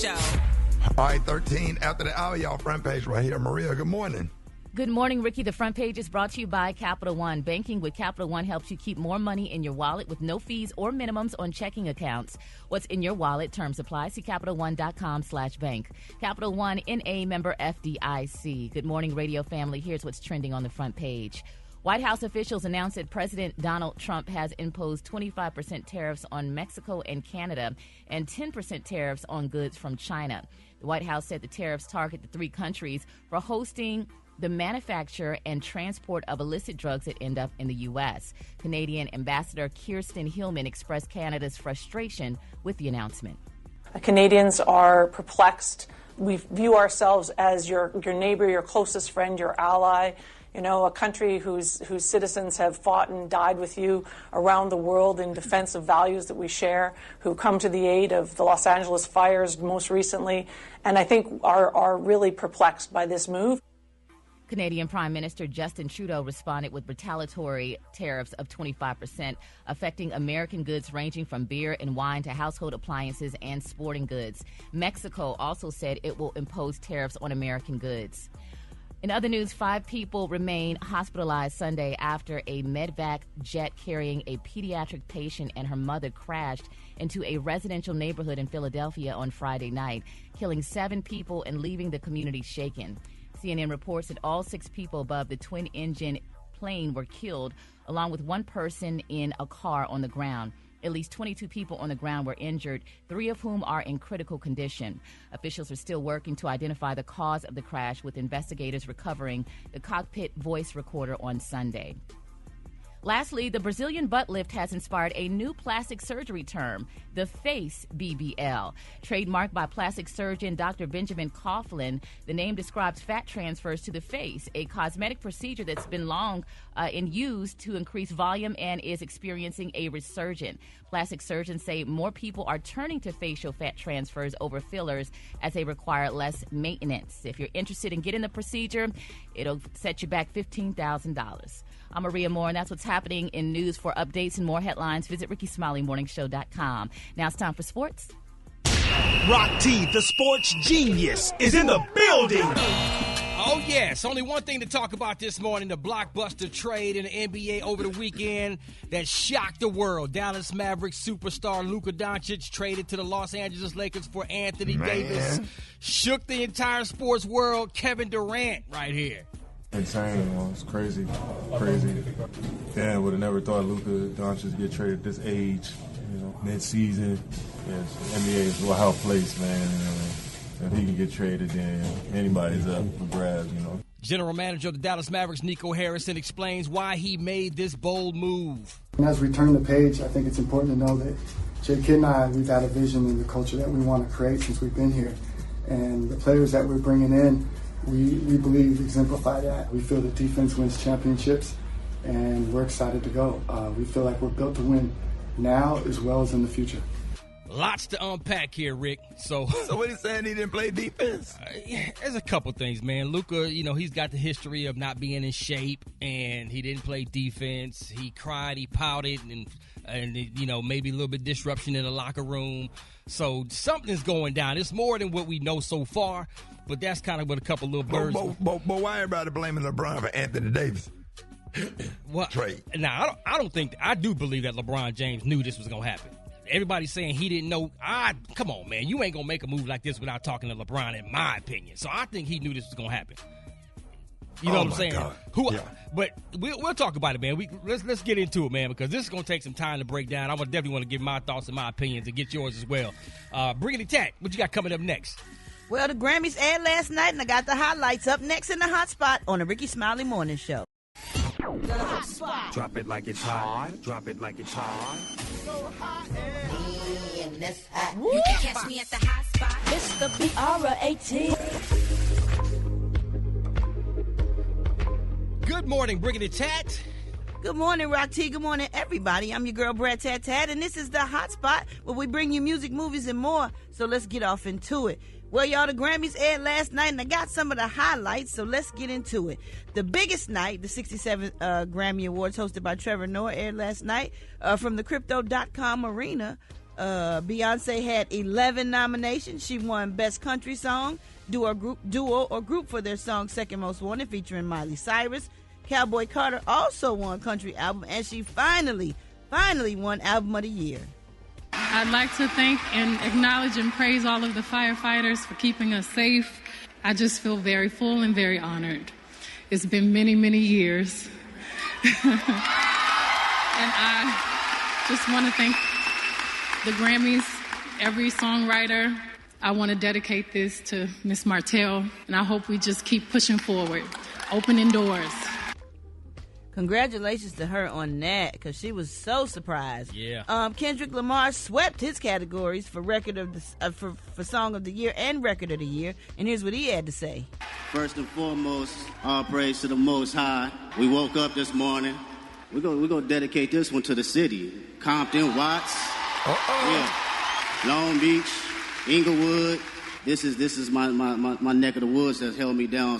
Show. All right, 13 after the hour, y'all. Front page right here. Morial, good morning. Good morning, Ricky. The front page is brought to you by Capital One. Banking with Capital One helps you keep more money in your wallet with no fees or minimums on checking accounts. What's in your wallet? Terms apply. See CapitalOne.com/bank. Capital One, N.A. member FDIC. Good morning, radio family. Here's what's trending on the front page. White House officials announced that President Donald Trump has imposed 25% tariffs on Mexico and Canada and 10% tariffs on goods from China. The White House said the tariffs target the three countries for hosting the manufacture and transport of illicit drugs that end up in the U.S. Canadian Ambassador Kirsten Hillman expressed Canada's frustration with the announcement. Canadians are perplexed. We view ourselves as your neighbor, your closest friend, your ally. You know, a country whose citizens have fought and died with you around the world in defense of values that we share, who come to the aid of the Los Angeles fires most recently, and I think are really perplexed by this move. Canadian Prime Minister Justin Trudeau responded with retaliatory tariffs of 25%, affecting American goods ranging from beer and wine to household appliances and sporting goods. Mexico also said it will impose tariffs on American goods. In other news, 5 people remain hospitalized Sunday after a medvac jet carrying a pediatric patient and her mother crashed into a residential neighborhood in Philadelphia on Friday night, killing 7 people and leaving the community shaken. CNN reports that all 6 people above the twin-engine plane were killed, along with 1 person in a car on the ground. At least 22 people on the ground were injured, 3 of whom are in critical condition. Officials are still working to identify the cause of the crash, with investigators recovering the cockpit voice recorder on Sunday. Lastly, the Brazilian butt lift has inspired a new plastic surgery term, the face BBL. Trademarked by plastic surgeon Dr. Benjamin Coughlin, the name describes fat transfers to the face, a cosmetic procedure that's been long in use to increase volume and is experiencing a resurgence. Plastic surgeons say more people are turning to facial fat transfers over fillers as they require less maintenance. If you're interested in getting the procedure, it'll set you back $15,000. I'm Maria Moore, and that's what's happening in news. For updates and more headlines, visit RickeySmileyMorningShow.com. Now it's time for sports. Rock T, the sports genius, is in the building. Oh, yes. Only one thing to talk about this morning, the blockbuster trade in the NBA over the weekend that shocked the world. Dallas Mavericks superstar Luka Doncic traded to the Los Angeles Lakers for Anthony Davis. Shook the entire sports world. Kevin Durant right here. Insane, man. It's crazy. Yeah, would have never thought Luka Doncic get traded at this age, mid-season. Yes, NBA is a wild place, man. If he can get traded, then anybody's up for grabs, General manager of the Dallas Mavericks, Nico Harrison, explains why he made this bold move. And as we turn the page, I think it's important to know that Jay Kidd and I, we've had a vision in the culture that we want to create since we've been here. And the players that we're bringing in, we believe exemplify that. We feel that defense wins championships, and we're excited to go. We feel like we're built to win now as well as in the future. Lots to unpack here, Rick. So what he's saying, he didn't play defense? There's a couple things, man. Luka, he's got the history of not being in shape, and he didn't play defense. He cried, he pouted, and maybe a little bit disruption in the locker room. So something's going down. It's more than what we know so far, but that's kind of what a couple little birds. But why everybody blaming LeBron for Anthony Davis? Trade. Now, I do believe that LeBron James knew this was going to happen. Everybody's saying he didn't know. Come on, man. You ain't going to make a move like this without talking to LeBron, in my opinion. So I think he knew this was going to happen. You know what I'm saying? God. But we'll talk about it, man. Let's get into it, man, because this is going to take some time to break down. I definitely want to give my thoughts and my opinions and get yours as well. Bring it attack. What you got coming up next? Well, the Grammys aired last night, and I got the highlights up next in the hot spot on the Rickey Smiley Morning Show. The hot spot. Drop it like it's hot. Drop it like it's hot. So hot. You can catch me at the hot spot. It's the BR18. Good morning, Bring It Tat. Good morning, Rock T. Good morning, everybody. I'm your girl, Brat Tat Tat, and this is the hot spot where we bring you music, movies, and more. So let's get off into it. Well, y'all, the Grammys aired last night, and I got some of the highlights, so let's get into it. The biggest night, the 67th Grammy Awards hosted by Trevor Noah, aired last night from the Crypto.com arena. Beyonce had 11 nominations. She won Best Country Song, Duo or Group for their song Second Most Wanted, featuring Miley Cyrus. Cowboy Carter also won Country Album, and she finally won Album of the Year. I'd like to thank and acknowledge and praise all of the firefighters for keeping us safe. I just feel very full and very honored. It's been many, many years. And I just want to thank the Grammys, every songwriter. I want to dedicate this to Miss Martell, and I hope we just keep pushing forward, opening doors. Congratulations to her on that, because she was so surprised. Yeah. Kendrick Lamar swept his categories for for Song of the Year and Record of the Year, and here's what he had to say. First and foremost, all praise to the Most High. We woke up this morning. We're gonna dedicate this one to the city. Compton, Watts, yeah, Long Beach, Inglewood. This is my neck of the woods that's held me down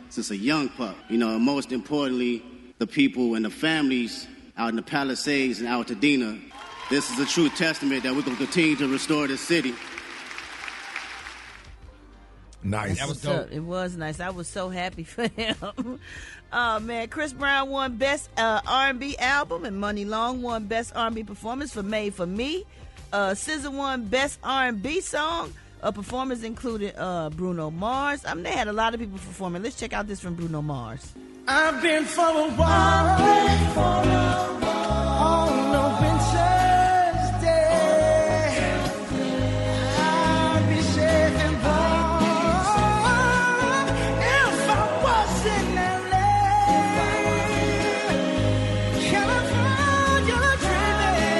since a young pup. You know, and most importantly, the people and the families out in the Palisades and Altadena. This is a true testament that we're going to continue to restore this city. Nice. That was dope. It was nice. I was so happy for him. Oh, man. Chris Brown won Best R&B Album, and Money Long won Best R&B Performance for Made for Me. SZA won Best R&B Song. Performers included Bruno Mars. They had a lot of people performing. Let's check out this from Bruno Mars. I've been for a while on a winter's day. I'd be safe and warm if I was in LA. California dreaming,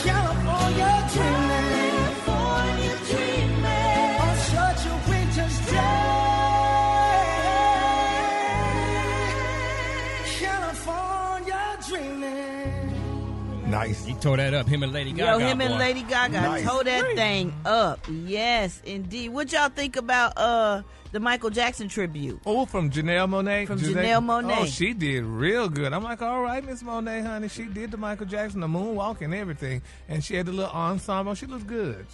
California dreaming, California dreaming. Nice. He tore that up, him and Lady Gaga. Him and Lady Gaga Nice. tore that thing up. Yes, indeed. What y'all think about the Michael Jackson tribute? Oh, from Janelle Monáe. From Janelle Monáe. Oh, she did real good. I'm like, all right, Miss Monáe, honey. She did the Michael Jackson, the moonwalk and everything. And she had the little ensemble. She looks good.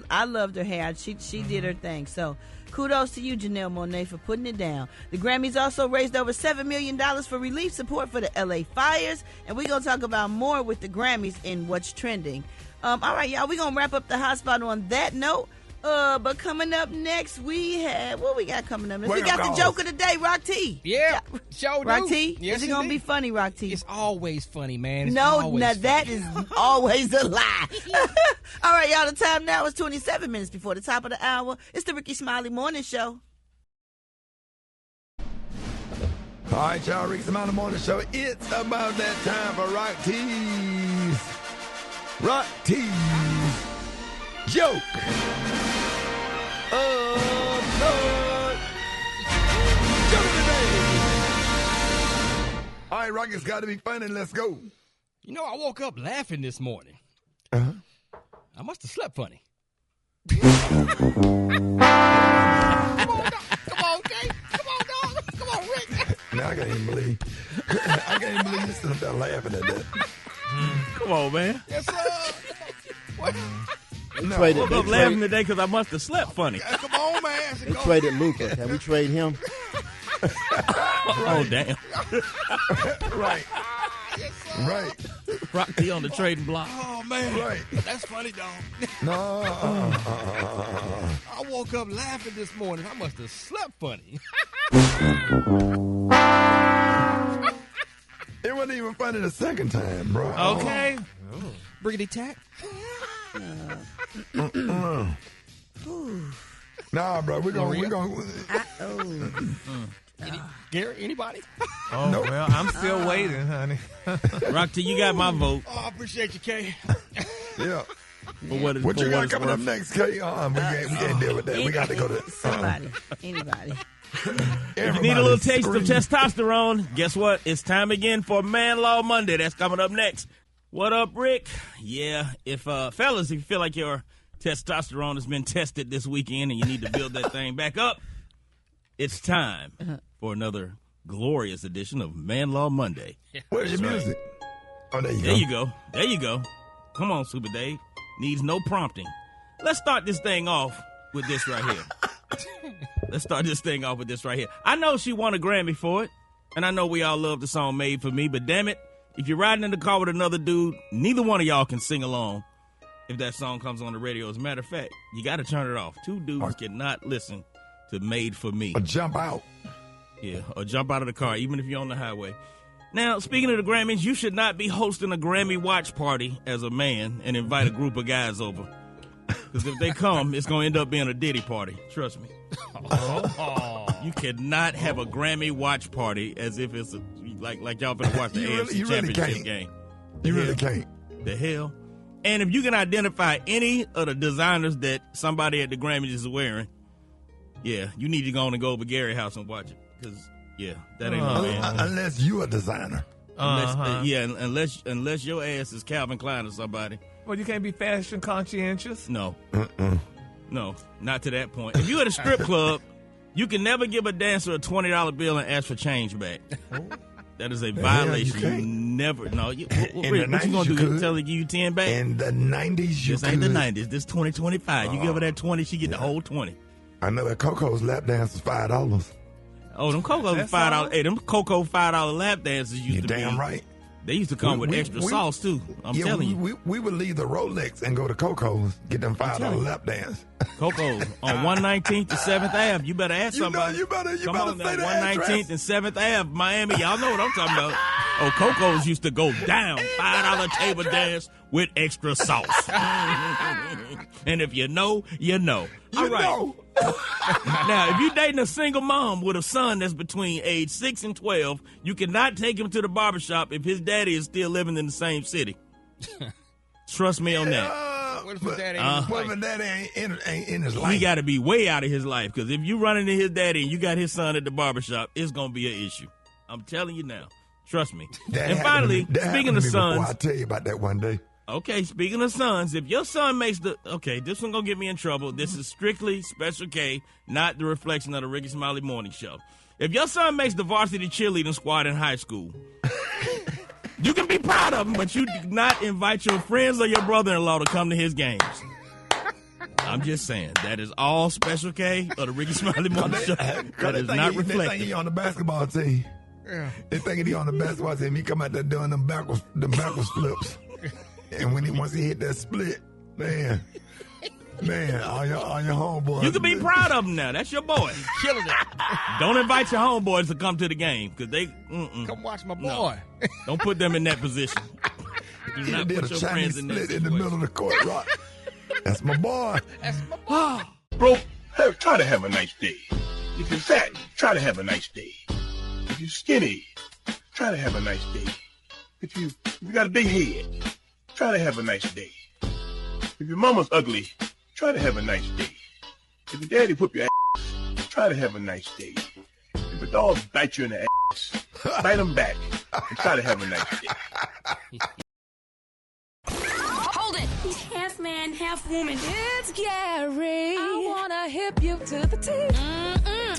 I loved her hair. She did her thing. So kudos to you, Janelle Monáe, for putting it down. The Grammys also raised over $7 million for relief support for the LA fires. And we're going to talk about more with the Grammys in What's Trending. All right, y'all, we're going to wrap up the hotspot on that note. But coming up next, we have, what we got coming up next? We got the joke of the day, Rock T. Yeah, show Rock T? Yes, is it going to be funny, Rock T? It's always funny, man. It's No, always now funny. that is always a lie. All right, y'all, the time now is 27 minutes before the top of the hour. It's the Rickey Smiley Morning Show. All right, y'all, Rickey Smiley Morning Show. It's about that time for Rock T's. Rock T's joke. Joke today. All right, Rock, it's got to be funny. Let's go. You know, I woke up laughing this morning. Uh-huh. I must have slept funny. Come on, Jay. Come on, dog. Come on, Rick. Now I can't even believe you still there laughing at that. Come on, man. Yes, sir. What? No, I woke up laughing today because I must have slept funny. Come on, man. They traded Luka. Can we trade him? Oh, damn. Right. Yes, Right. Rock T on the trading block. Oh, man. Right. That's funny, dog. No. I woke up laughing this morning. I must have slept funny. It wasn't even funny the second time, bro. Okay. Briggity tack. Nah, bro, we're gonna. Gary, anybody? Oh, Nope. well, I'm still waiting, honey. Rock T, you got my vote. Oh, I appreciate you, Kay. Yeah. What you got coming up next, Kay? We can't deal with that. We got to go to somebody, anybody. If you need a little taste of testosterone, guess what? It's time again for Man Law Monday. That's coming up next. What up, Rick? Yeah, if fellas, if you feel like your testosterone has been tested this weekend and you need to build that thing back up, it's time for another glorious edition of Man Law Monday. Where's your That's right. music? Oh, there There you go. There you go. Come on, Super Dave. Needs no prompting. Let's start this thing off with this right here. I know she won a Grammy for it, and I know we all love the song Made for Me, but damn it, if you're riding in the car with another dude, neither one of y'all can sing along if that song comes on the radio. As a matter of fact, you got to turn it off. Two dudes cannot listen to Made for Me. Or jump out. Yeah, or jump out of the car, even if you're on the highway. Now, speaking of the Grammys, you should not be hosting a Grammy watch party as a man and invite a group of guys over. Because if they come, it's going to end up being a Diddy party. Trust me. You cannot have a Grammy watch party as if it's like y'all better watch the AFC Championship game. You really can't. The hell? And if you can identify any of the designers that somebody at the Grammys is wearing, yeah, you need to go on and go over Gary's house and watch it. Because, yeah, that ain't my man. Unless you a designer. Unless your ass is Calvin Klein or somebody. Well, you can't be fashion conscientious. No. No, not to that point. If you at a strip club, you can never give a dancer a $20 bill and ask for change back. That is a violation. You never. No. What you going to do? Tell her to give you 10 back? In the 90s, you This ain't the 90s. This 2025. You give her that 20, she get the whole 20. I know that Coco's lap dance was $5. Oh, them Coco's $5. Hey, them Coco $5 lap dances used to be. You're damn right. They used to come with extra sauce, too. I'm telling you. We would leave the Rolex and go to Coco's, get them $5 lap dance. Coco's on 119th to 7th Ave. You better ask somebody. You better Come on say now, that 119th and 7th Ave, Miami. Y'all know what I'm talking about. Oh, Coco's used to go down. $5 table dance with extra sauce. And if you know, you know. All right. Now, if you're dating a single mom with a son that's between age 6 and 12, you cannot take him to the barbershop if his daddy is still living in the same city. Trust me on that. What if his daddy ain't in his life? He got to be way out of his life, because if you run into his daddy and you got his son at the barbershop, it's going to be an issue. I'm telling you now. Trust me. And finally, speaking of sons. I'll tell you about that one day. Okay, speaking of sons, if your son makes this one gonna get me in trouble. This is strictly Special K, not the reflection of the Rickey Smiley Morning Show. If your son makes the varsity cheerleading squad in high school, you can be proud of him, but you do not invite your friends or your brother-in-law to come to his games. I'm just saying, that is all Special K or the Rickey Smiley Morning Show. That is not reflective. They think he on the basketball team. Yeah. They think he on the basketball team. He come out there doing them backwards flips. And once he hit that split, man, all your homeboys. You can be proud of him now. That's your boy. Killing it. Don't invite your homeboys to come to the game, because they. Come watch my boy. No. Don't put them in that position. Do not put your friends in that split in the middle of the court. Right? That's my boy. That's my boy. Bro, try to have a nice day. If you're fat, try to have a nice day. If you're skinny, try to have a nice day. If you got a big head, try to have a nice day. If your mama's ugly, try to have a nice day. If your daddy whoop your ass, try to have a nice day. If a dog bite you in the ass, bite him back and try to have a nice day. Hold it! Half man, half woman. It's Gary. I wanna hip you to the teeth.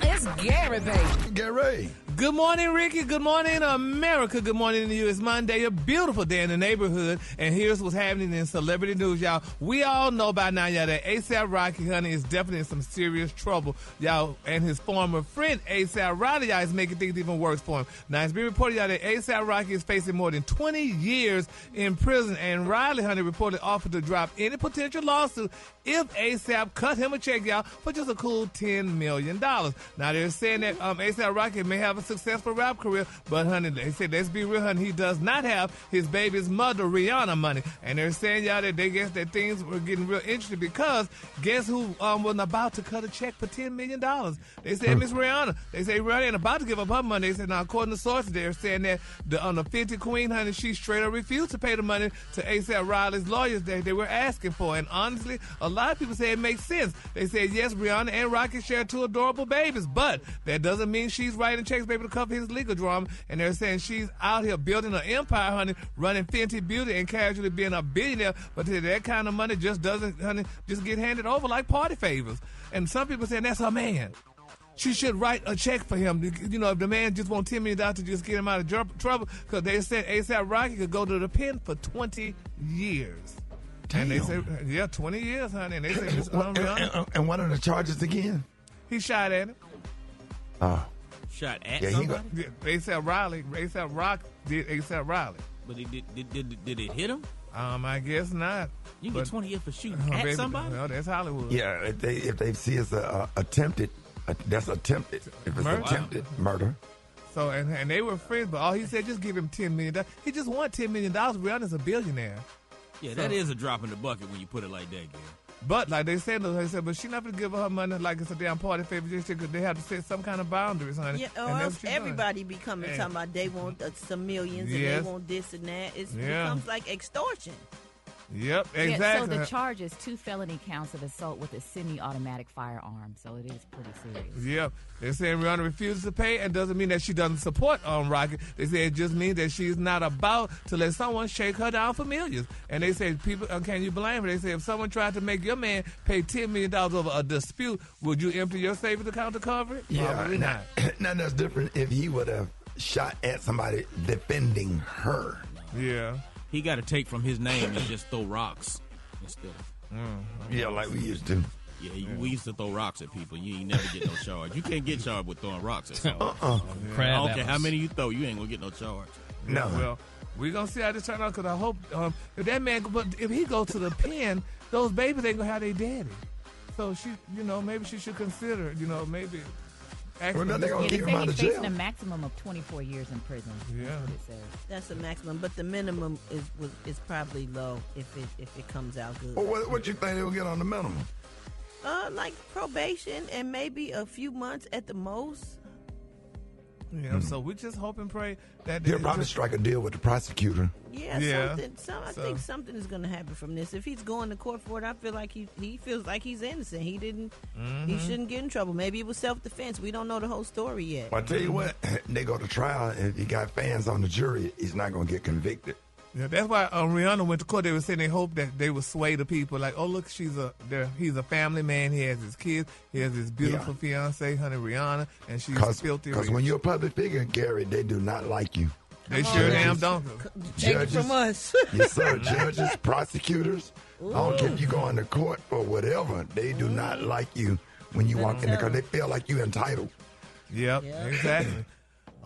It's Gary, baby. Gary. Good morning, Ricky. Good morning, America. Good morning to you. It's Monday, a beautiful day in the neighborhood. And here's what's happening in celebrity news, y'all. We all know by now, y'all, that A$AP Rocky, honey, is definitely in some serious trouble, y'all. And his former friend, A$AP Rocky, y'all, is making things even worse for him. Now, it's been reported, y'all, that A$AP Rocky is facing more than 20 years in prison. And Riley, honey, reported offered to drop any potential lawsuit if A$AP cut him a check, y'all, for just a cool $10 million. Now, they're saying that A$AP Rocky may have a successful rap career, but honey, they said, let's be real, honey, he does not have his baby's mother Rihanna money. And they're saying, y'all, that they guess that things were getting real interesting, because guess who was about to cut a check for $10 million? They said Miss Rihanna. They say Rihanna ain't about to give up her money. They said, now, according to sources, they're saying that on the 50 Queen, honey, she straight up refused to pay the money to A$AP Riley's lawyers that they were asking for. And honestly, a lot of people say it makes sense. They said, yes, Rihanna and Rocky share two adorable babies, but that doesn't mean she's writing checks, baby, to cover his legal drama. And they're saying she's out here building an empire, honey, running Fenty Beauty and casually being a billionaire, but that kind of money just doesn't, honey, just get handed over like party favors. And some people saying that's her man. she should write a check for him. You know, if the man just wants $10 million to just get him out of trouble, because they said A$AP Rocky could go to the pen for 20 years. Damn. And they said, 20 years, honey. And they said, and what are the charges again? He shot at him. Oh. Shot at somebody? A$AP Rock did A$AP Riley. But did it hit him? I guess not. You get 20 years for shooting at somebody? No, that's Hollywood. Yeah, if they see it's attempted, that's attempted. If it's attempted murder. So, and they were friends, but all he said, just give him $10 million. He just won $10 million. Rihanna's a billionaire. Yeah, that is a drop in the bucket when you put it like that, Gary. But like they said, but she's not going to give her money like it's a damn party favor. They have to set some kind of boundaries, honey. Yeah, or else everybody be coming talking about they want some millions and they want this and that. It becomes like extortion. Yep, exactly. Yeah, so the charge is 2 felony counts of assault with a semi-automatic firearm. So it is pretty serious. Yep. They're saying Rihanna refuses to pay, and doesn't mean that she doesn't support Rocky. They say it just means that she's not about to let someone shake her down for millions. And they say, people, can you blame her? They say, if someone tried to make your man pay $10 million over a dispute, would you empty your savings account to cover it? Yeah, probably not. Now that's different if he would have shot at somebody defending her. Yeah. He got to take from his name and just throw rocks instead. Yeah, like we used to. Yeah, we used to throw rocks at people. You ain't never get no charge. You can't get charged with throwing rocks at someone. I don't care how many you throw, you ain't going to get no charge. No. Well, we're going to see how this turns out, because I hope if that man, but if he goes to the pen, those babies ain't going to have their daddy. So she, maybe she should consider, maybe. Well, they're going to keep him out of jail. He's facing a maximum of 24 years in prison. Yeah. That's what it says. That's the maximum, but the minimum is probably low if it comes out good. Well, what you think they'll get on the minimum? Like probation and maybe a few months at the most. Yeah, so we just hope and pray that he'll probably strike a deal with the prosecutor. Yeah. I think something is going to happen from this. If he's going to court for it, I feel like he feels like he's innocent. He didn't. He shouldn't get in trouble. Maybe it was self-defense. We don't know the whole story yet. Well, I tell you what, they go to trial, and if you got fans on the jury, he's not going to get convicted. Yeah, that's why Rihanna went to court. They were saying they hope that they would sway the people. Like, oh, look, he's a family man. He has his kids. He has his beautiful fiance, honey, Rihanna, and she's filthy. Because when you're a public figure, Gary, they do not like you. They sure damn don't. Take it from us. Yes, sir. Judges, prosecutors. I don't care if you go into court for whatever. They do not like you when you walk in there because they feel like you're entitled. Yep, exactly.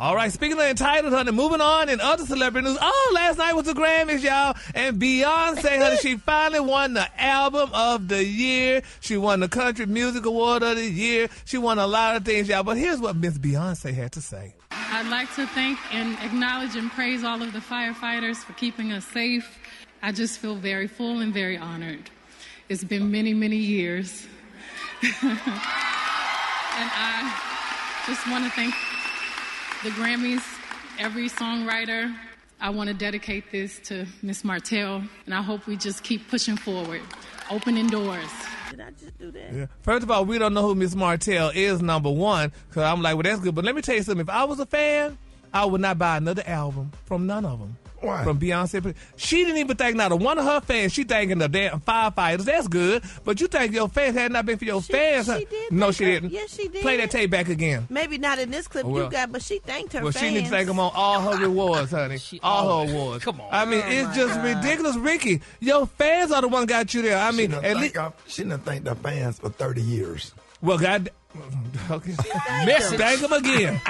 All right, speaking of entitled, honey, moving on in other celebrity news. Oh, last night was the Grammys, y'all. And Beyonce, honey, she finally won the Album of the Year. She won the Country Music Award of the Year. She won a lot of things, y'all. But here's what Miss Beyonce had to say. I'd like to thank and acknowledge and praise all of the firefighters for keeping us safe. I just feel very full and very honored. It's been many, many years. And I just want to thank the Grammys, every songwriter. I want to dedicate this to Miss Martell, and I hope we just keep pushing forward, opening doors. Did I just do that? Yeah. First of all, we don't know who Miss Martell is, number one, because I'm like, well, that's good. But let me tell you something. If I was a fan, I would not buy another album from none of them. Why? From Beyonce. She didn't even thank not one of her fans. She thanking the damn firefighters. That's good. But you think your fans had not been for your fans. She did. No, she didn't. Yes, she did. Play that tape back again. Maybe not in this clip you got, but she thanked her fans. Well, she need to thank them on all her rewards, honey. All her awards. Come on. I mean, it's just ridiculous, Ricky. Your fans are the one got you there. I mean, she done thanked her fans for 30 years. Well, God, okay. Thank them again.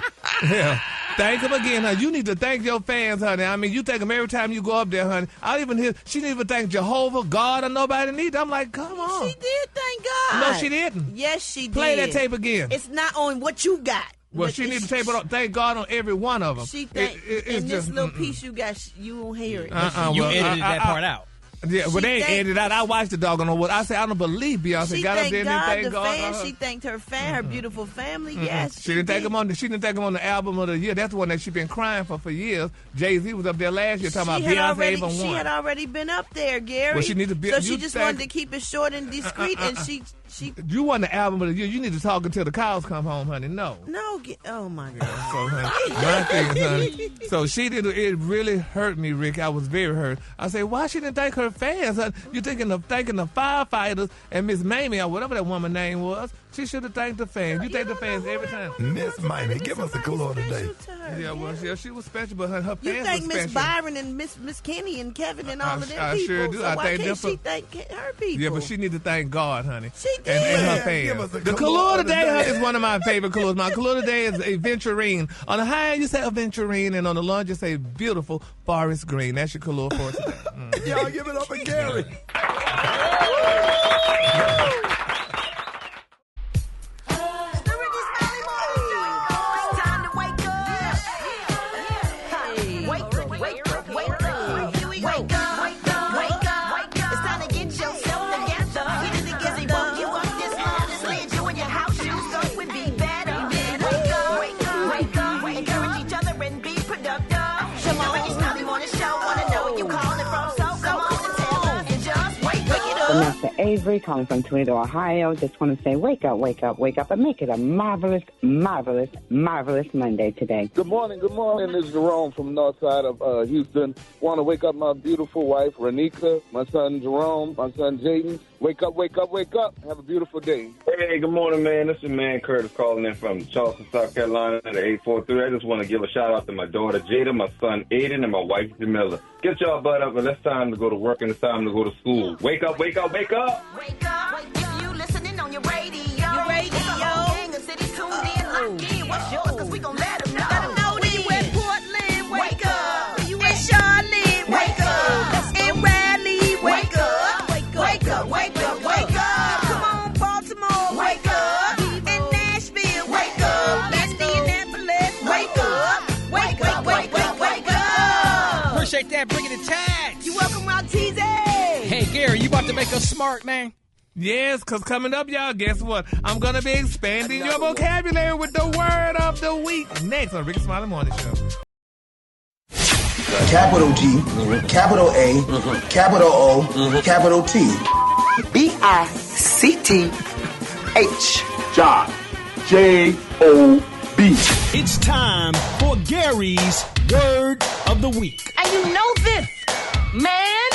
Yeah. Thank them again, honey. You need to thank your fans, honey. I mean, you thank them every time you go up there, honey. I don't even hear, she didn't even thank Jehovah, God, or nobody neither. I'm like, come on. She did thank God. No, she didn't. Yes, she did. Play that tape again. It's not on what you got. Well, she needs to thank God on every one of them. She in this little piece you got, you won't hear it. You edited that part out. Yeah, well, they ain't ended out. I watched the doggone award. I said, I don't believe Beyonce got up there and thanked God. She thanked her fan, her beautiful family. Yes, she didn't thank him on. She didn't thank him on the album of the year. That's the one that she been crying for years. Jay-Z was up there last year talking about Beyonce even won. She had already been up there, Gary. Well, she need to be. So she just wanted to keep it short and discreet, and she. You won the album of the year. You need to talk until the cows come home, honey. No. Oh my God. So, honey, my thing is, honey. So she did. It really hurt me, Rick. I was very hurt. I said, why she didn't thank her fans? Honey? You thanking the firefighters and Miss Mamie or whatever that woman's name was. She should have thanked the fans. You thank the fans every time. Miss Miami, give us a color today. Yeah, well, she was special, but her fans You thank was Miss special. Byron and Miss Kenny and Kevin and all of them I people. sure do. So I why thank can't them she thank her people? Yeah, but she need to thank God, honey. She did. And her Give us fans. a The color today, honey, is one of my favorite colors. My color today is aventurine. On the high end, you say aventurine, and on the low, you say beautiful forest green. That's your color for today. Y'all give it up for Gary. Mr. Avery calling from Toledo, Ohio. Just want to say wake up, wake up, wake up, and make it a marvelous, marvelous, marvelous Monday today. Good morning. This is Jerome from north side of Houston. Want to wake up my beautiful wife, Renika, my son Jerome, my son Jaden. Wake up, wake up, wake up. Have a beautiful day. Hey, good morning, man. This is man Curtis calling in from Charleston, South Carolina, at 843. I just want to give a shout out to my daughter Jada, my son Aiden, and my wife Jamila. Get y'all butt up, and it's time to go to work and it's time to go to school. Wake up, wake up, wake up. Wake up. If you listening on your radio. There's a whole gang of cities tuned in, locked in. What's yours? Because we gon' let them know. Let them know where you at Portland, wake up. Where you at Charlotte, wake up. And Raleigh, wake up. Wake up, wake up, wake up. Come on, Baltimore, wake up. And Nashville, wake up. Indianapolis, wake up. Wake up, wake up, wake up. Appreciate that, bringing the tags. You welcome, Raltize. Hey, Gary, you about to make us smart, man? Yes, because coming up, y'all, guess what? I'm going to be expanding your vocabulary with the word of the week next on Rickey Smiley Morning Show. Capital G, capital A, capital O, capital T. B-I-C-T-H. Job. J-O-B. It's time for Gary's Word of the Week. And you know this, man.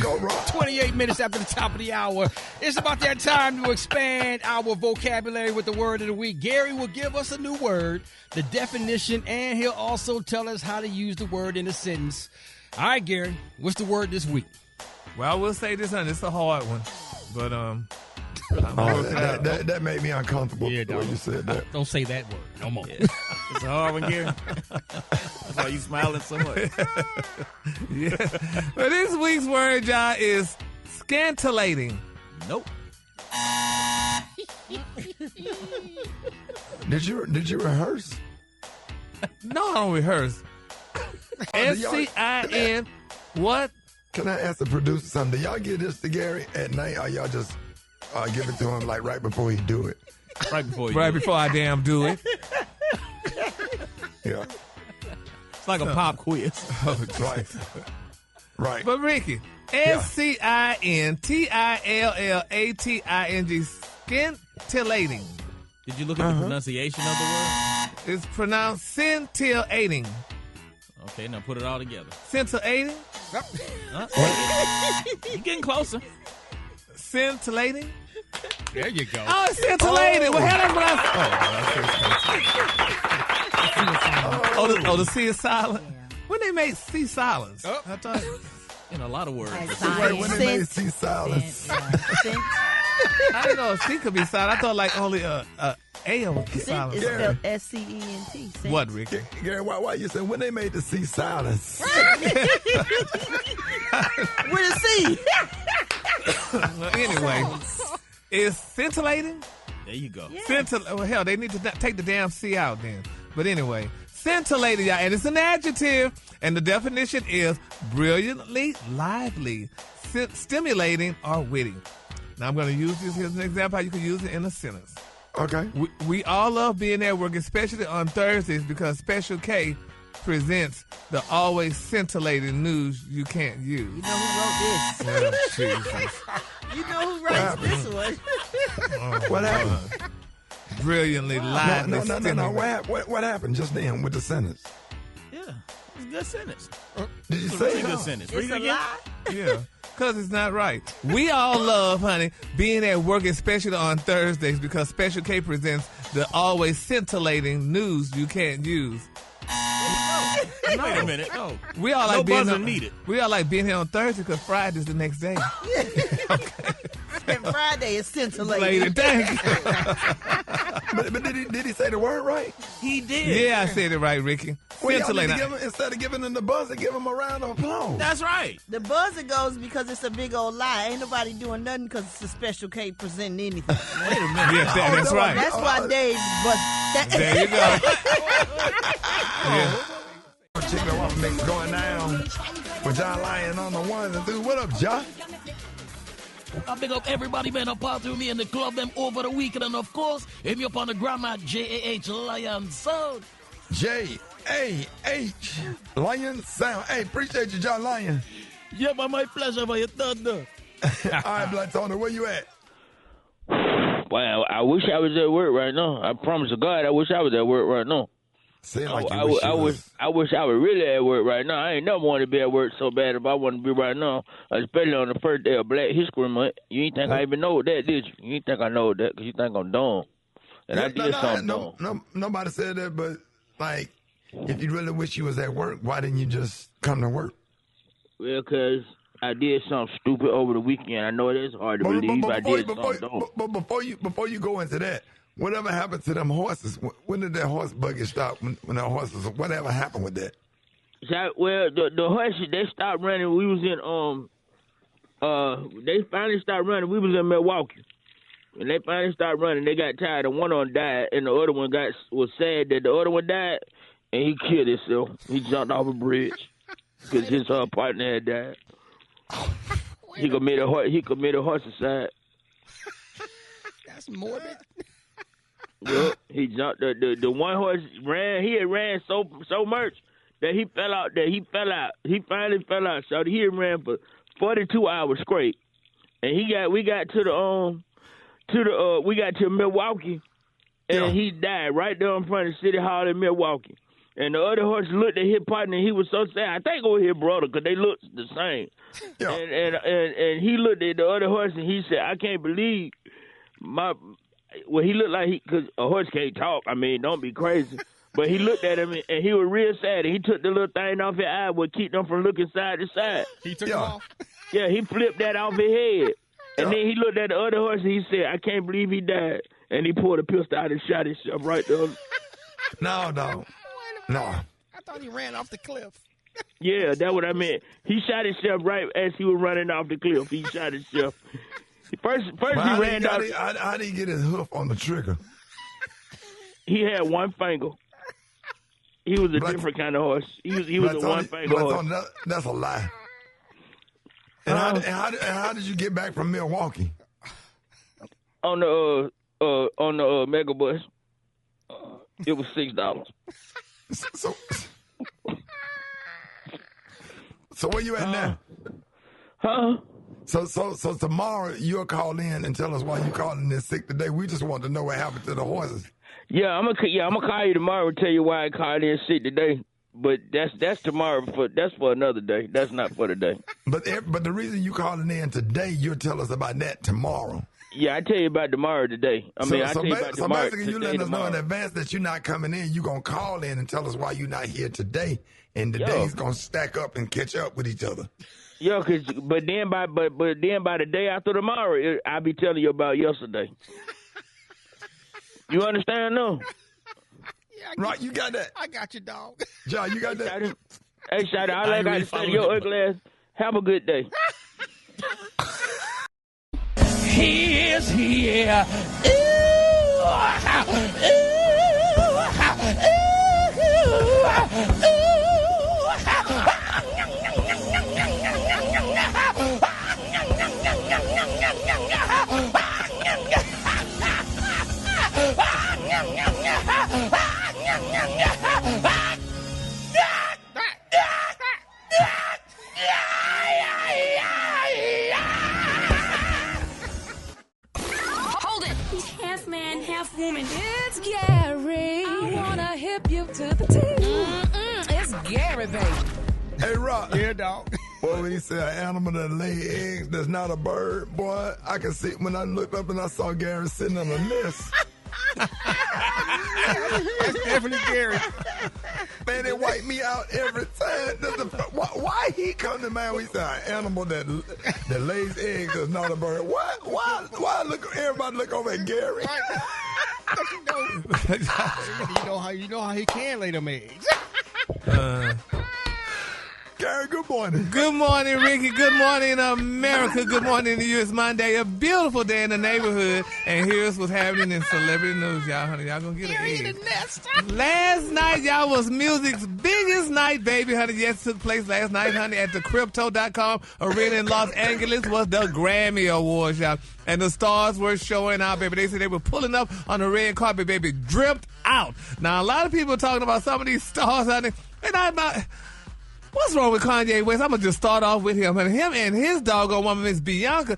Go wrong. 28 minutes after the top of the hour. It's about that time to expand our vocabulary with the word of the week. Gary will give us a new word, the definition, and he'll also tell us how to use the word in a sentence. All right, Gary, what's the word this week? Well, I will say this, honey, it's a hard one. But, that made me uncomfortable. Yeah, the way you said that. Don't say that word no more. Yeah. It's a hard one, Gary. That's why you smiling so much. Yeah. But this week's word, y'all, is scintillating. Nope. Did you rehearse? No, I don't rehearse. S-C-I-N. What? Can I ask the producer something? Do y'all give this to Gary at night, or y'all just give it to him like right before he do it? Right before I damn do it. Yeah. It's like a pop quiz. Right. But Ricky, S-C-I-N-T-I-L-L-A-T-I-N-G, scintillating. Did you look at the pronunciation of the word? It's pronounced scintillating. Okay, now put it all together. Scintillating? You're getting closer. Scintillating? There you go. Oh, it's scintillating. Well, hell, that's what the C is silent. Yeah. When they made C silence? Oh. I thought in a lot of words. Wait, when they made C silence? I didn't know C could be silent. I thought like only A was silent. It's spelled S-C-E-N-T. What, Ricky? Gary, why you said when they made the C silence? With a C. Well, anyway, is scintillating? There you go. Yeah. Well, hell, they need to take the damn C out then. But anyway, scintillating, y'all, and it's an adjective, and the definition is brilliantly lively, stimulating, or witty. Now, I'm going to use this as an example how you can use it in a sentence. Okay. We all love being at work, especially on Thursdays, because Special K presents the always scintillating news you can't use. You know who wrote this? Oh, Jesus. You know who writes this one? What happened? Brilliantly lively. No. What happened just then with the sentence? Yeah, it's a good sentence. Did you It's a say really it? good sentence. It's Read it a again. lie. Yeah, because it's not right. We all love, honey, being at work, especially on Thursdays, because Special K presents the always scintillating news you can't use. Wait a minute. No. We all No like being buzzer needed. We all like being here on Thursday because Friday's the next day. And Friday is scintillating. Lady, thank you. But did he say the word right? He did. Yeah, I said it right, Ricky. Well, y'all need to Scintillating. give him, instead of giving him the buzzer, give him a round of applause. That's right. The buzzer goes because it's a big old lie. Ain't nobody doing nothing because it's a Special K presenting anything. Wait a minute. Yes, that's right. That's why Dave buzz. There you go. Yeah. Chicken waffle mix going down with John Lyon on the ones and twos. What up, John? I big up everybody, man, up part with me in the club them over the weekend. And of course, hit me up on the gram at JAH Lion Sound. J-A-H Lion Sound. Hey, appreciate you, John Lyon. Yeah, man, my pleasure, man. You're done, though. All right, Blood Tony, where you at? Wow, I wish I was at work right now. I promise to God, I wish I was at work right now. Say it like I wish I was really at work right now. I ain't never wanted to be at work so bad if I want to be right now, especially on the first day of Black History Month. You ain't think I even know that, did you? You ain't think I know that because you think I'm dumb. And I did something dumb. Nobody said that, but, like, if you really wish you was at work, why didn't you just come to work? Well, because I did something stupid over the weekend. I know it is hard to believe I did something dumb. But before you go into that, whatever happened to them horses? When did that horse buggy stop? When the horses, whatever happened with that? Well, the horses, they stopped running. We was in they finally stopped running. We was in Milwaukee, and they finally stopped running. They got tired, and one of them died, and the other one was sad that the other one died, and he killed himself. He jumped off a bridge because his partner had died. He committed homicide. That's morbid. Well, he jumped. The one horse ran. He had ran so much that he fell out. He finally fell out. So he had ran for 42 hours straight, and we got to Milwaukee, and he died right there in front of City Hall in Milwaukee. And the other horse looked at his partner, and he was so sad. I think it was his brother because they looked the same. Yeah. And he looked at the other horse, and he said, "I can't believe my." Well, he looked like because a horse can't talk. I mean, don't be crazy. But he looked at him, and he was real sad. And he took the little thing off his eye, would keep them from looking side to side. He took it off? Yeah, he flipped that off his head. And then he looked at the other horse, and he said, "I can't believe he died." And he pulled a pistol out and shot himself right there. No. I thought he ran off the cliff. Yeah, that's what I meant. He shot himself right as he was running off the cliff. He shot himself. First he ran out. How did he get his hoof on the trigger? He had one finger. He was a different kind of horse. He was a one-finger horse. That's a lie. And how did you get back from Milwaukee? On the mega bus. It was $6. So where you at now? Huh? So tomorrow you'll call in and tell us why you calling in sick today. We just want to know what happened to the horses. Yeah, I'm gonna call you tomorrow and tell you why I called in sick today. But that's tomorrow. That's for another day. That's not for today. But the reason you calling in today, you'll tell us about that tomorrow. Yeah, I tell you about tomorrow today. I tell you about tomorrow. So basically, you letting us know in advance that you're not coming in. You're gonna call in and tell us why you're not here today, and the days gonna stack up and catch up with each other. Yeah, but then by the day after tomorrow, I'll be telling you about yesterday. You understand, no? Yeah, right, you got that. I got you, dog. John, you got that. Hey, Shotty, all I got to say to your ugly ass, have a good day. He is here. Hold it! He's half man, half woman. It's Gary. I wanna hip you to the T. It's Gary, baby. Hey, Rock. Yeah, dog. Boy, when he said an animal that lay eggs that's not a bird, boy, I can see when I looked up and I saw Gary sitting on a nest. That's definitely Gary. Man, it wiped me out every time. Why he come to mind when he said an animal that lays eggs that's not a bird? Why look? Everybody look over at Gary. You know how he can lay them eggs. Gary, good morning. Good morning, Ricky. Good morning, America. Good morning to you. It's Monday, a beautiful day in the neighborhood. And here's what's happening in celebrity news, y'all. Honey, y'all gonna get Gary an egg. in the nest. Last night, y'all, was music's biggest night, baby, honey. Yes, took place last night, honey, at the Crypto.com arena in Los Angeles was the Grammy Awards, y'all. And the stars were showing out, baby. They said they were pulling up on the red carpet, baby, dripped out. Now, a lot of people are talking about some of these stars, honey, and what's wrong with Kanye West? I'm going to just start off with him. And him and his doggone woman, Miss Bianca,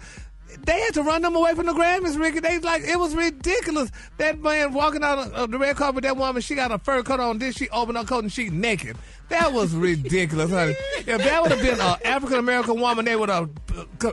they had to run them away from the Grammys, Ricky. It was ridiculous. That man walking out of the red carpet, that woman, she got a fur coat on. Then she opened her coat and she naked. That was ridiculous, honey. If that would have been an African-American woman, they would have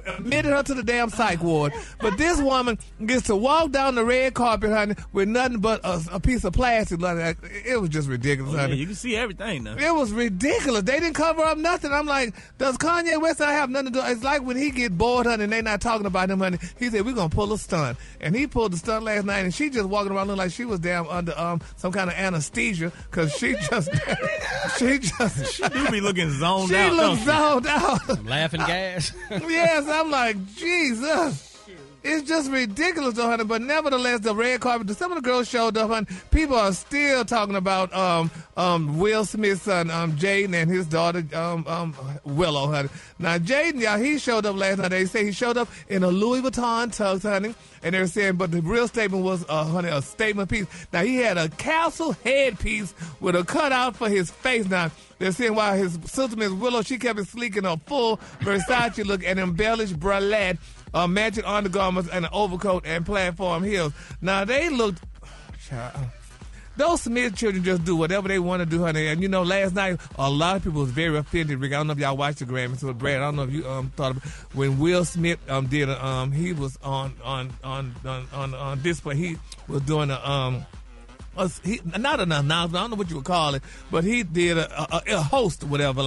admitted her to the damn psych ward. But this woman gets to walk down the red carpet, honey, with nothing but a piece of plastic. It was just ridiculous, honey. Yeah, you can see everything now. It was ridiculous. They didn't cover up nothing. I'm like, does Kanye West not have nothing to do? It's like when he get bored, honey, and they not talking about him, honey. He said, we're going to pull a stunt. And he pulled the stunt last night, and she just walking around looking like she was down under some kind of anesthesia because she do be looking zoned out. She looks zoned out. Laughing gas. Yes, I'm like, Jesus. It's just ridiculous, though, honey. But nevertheless, the red carpet, some of the girls showed up, honey. People are still talking about Will Smith's son, Jaden, and his daughter, Willow, honey. Now, Jaden, y'all, he showed up last night. They say he showed up in a Louis Vuitton tux, honey. And they were saying, but the real statement was, honey, a statement piece. Now, he had a castle headpiece with a cutout for his face. Now, they're saying while his sister, Miss Willow, she kept it sleek in a full Versace look and embellished bralette, matching undergarments and an overcoat and platform heels. Now, they looked... Those Smith children just do whatever they want to do, honey. And, you know, last night, a lot of people was very offended, Rick. I don't know if y'all watched the Grammys with Brat. I don't know if you thought about when Will Smith did he was on display. He was doing not an announcement, I don't know what you would call it, but he did a host, whatever,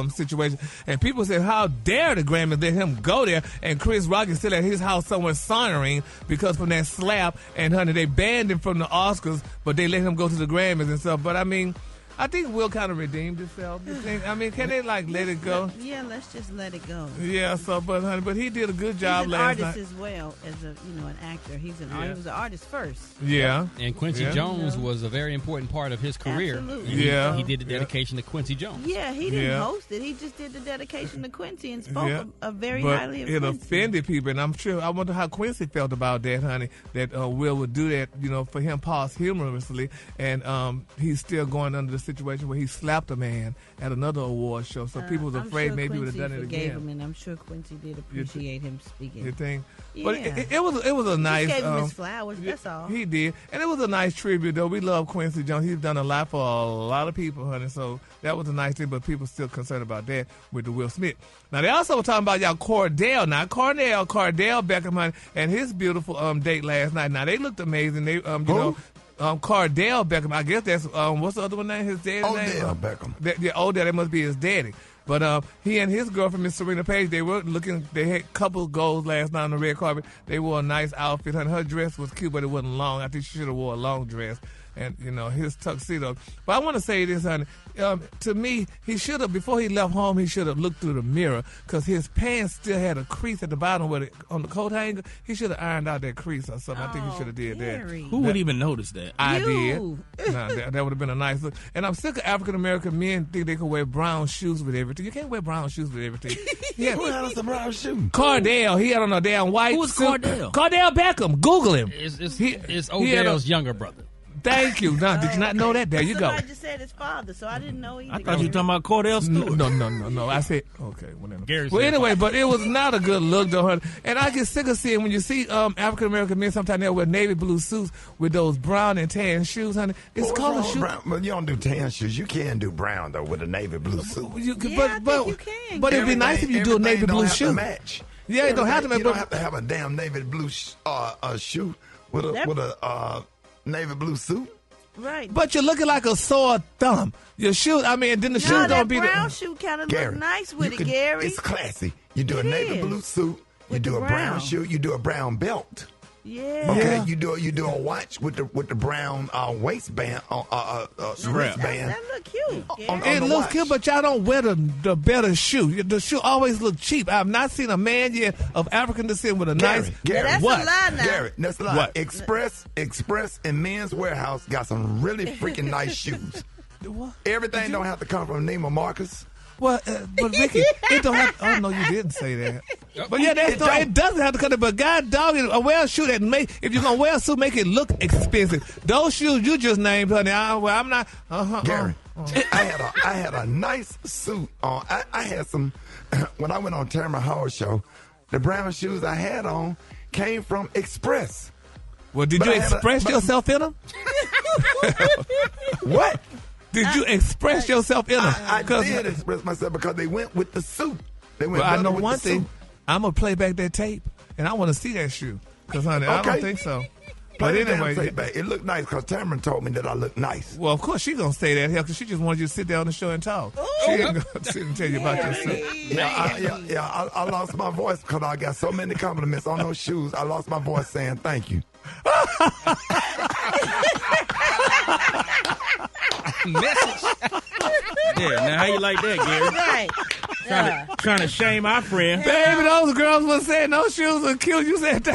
situation. And people said, how dare the Grammys let him go there? And Chris Rock is still at his house somewhere sonoring because from that slap. And, honey, they banned him from the Oscars, but they let him go to the Grammys and stuff. But, I mean, I think Will kind of redeemed himself. You think? I mean, can they let it go? Yeah, let's just let it go. Yeah, but he did a good job last night. He's an artist as well as an actor. He was an artist first. Yeah. And Quincy Jones was a very important part of his career. Absolutely. He did the dedication to Quincy Jones. Yeah, he didn't host it. He just did the dedication to Quincy and spoke very highly of Quincy. It offended people, and I'm sure, I wonder how Quincy felt about that, honey, that Will would do that, for him posthumously, and he's still going under the situation where he slapped a man at another award show, so people was afraid maybe he would have done it again. Him, and I'm sure Quincy did appreciate him speaking. You think? Yeah. But it was a nice. He gave him his flowers. That's all. He did, and it was a nice tribute. Though we love Quincy Jones, he's done a lot for a lot of people, honey. So that was a nice thing. But people still concerned about that with the Will Smith. Now they also were talking about y'all Cordell, Cordell Beckham, honey, and his beautiful date last night. Now they looked amazing. They Cordell Beckham. I guess that's what's the other one name? His dad's name? Odell Beckham. Odell. That must be his daddy. But he and his girlfriend, Miss Serena Page, they were looking. They had couple goals last night on the red carpet. They wore a nice outfit. Her dress was cute, but it wasn't long. I think she should have wore a long dress. And, his tuxedo. But I want to say this, honey. To me, he should have, before he left home, he should have looked through the mirror because his pants still had a crease at the bottom on the coat hanger. He should have ironed out that crease or something. I think he should have did that. Who would even notice that? I did. Nah, that would have been a nice look. And I'm sick of African-American men think they can wear brown shoes with everything. You can't wear brown shoes with everything. Who had on some brown shoes? Cordell. He had on a damn white Who was suit. Cordell? Cordell Beckham. Google him. It's Odell's younger brother. Thank you. No, did you not know that? There you go. I just said his father, so I didn't know either. I thought you were talking about Cordell Stewart. No. I said, okay. Well, anyway, but it was not a good look, though, honey. And I get sick of seeing when you see African-American men sometimes they wear navy blue suits with those brown and tan shoes, honey. It's called a shoe. Brown, but you don't do tan shoes. You can do brown, though, with a navy blue suit. I think you can. But it'd be nice if you do a navy blue shoe. Match. Yeah, it don't have to match. You don't have to have a damn navy blue shoe with a navy blue suit. Right. But you're looking like a sore thumb. Your shoes, then the shoes don't be brown shoe kind of look nice with it, Gary. It's classy. You do a navy blue suit, you do a brown shoe, you do a brown belt. Yeah. Okay. You do a watch with the brown waistband, wristband. That look cute. It looks cute, but y'all don't wear the better shoe. The shoe always look cheap. I've not seen a man yet of African descent with a nice. Gary, that's what? a lie now. Gary, that's a lie. What? Express and Men's Warehouse got some really freaking nice shoes. What? Everything don't have to come from Neiman Marcus. Well, but Ricky, it don't have. Oh no, you didn't say that. But yeah, it doesn't have to cut it. But God, dog, a wear a shoe that if you're gonna wear a suit, make it look expensive. Those shoes you just named, honey. I'm not. Gary, I had a nice suit on. I had some when I went on Tamara Hall show. The brown shoes I had on came from Express. Well, did you express yourself in them? What? Did you express yourself in them? I did express myself because they went with the suit. Well, I know one thing. I'm going to play back that tape, and I want to see that shoe. Because, honey, I don't think so. But anyway. It looked nice because Tamron told me that I look nice. Well, of course, she's going to say that here because she just wanted you to sit down on the show and talk. She ain't going to sit and tell you about your suit. I lost my voice because I got so many compliments on those shoes. I lost my voice saying thank you. Message. Yeah, now how you like that, Gary? Right. Trying to shame our friend. Baby, those girls were saying those shoes are cute. You said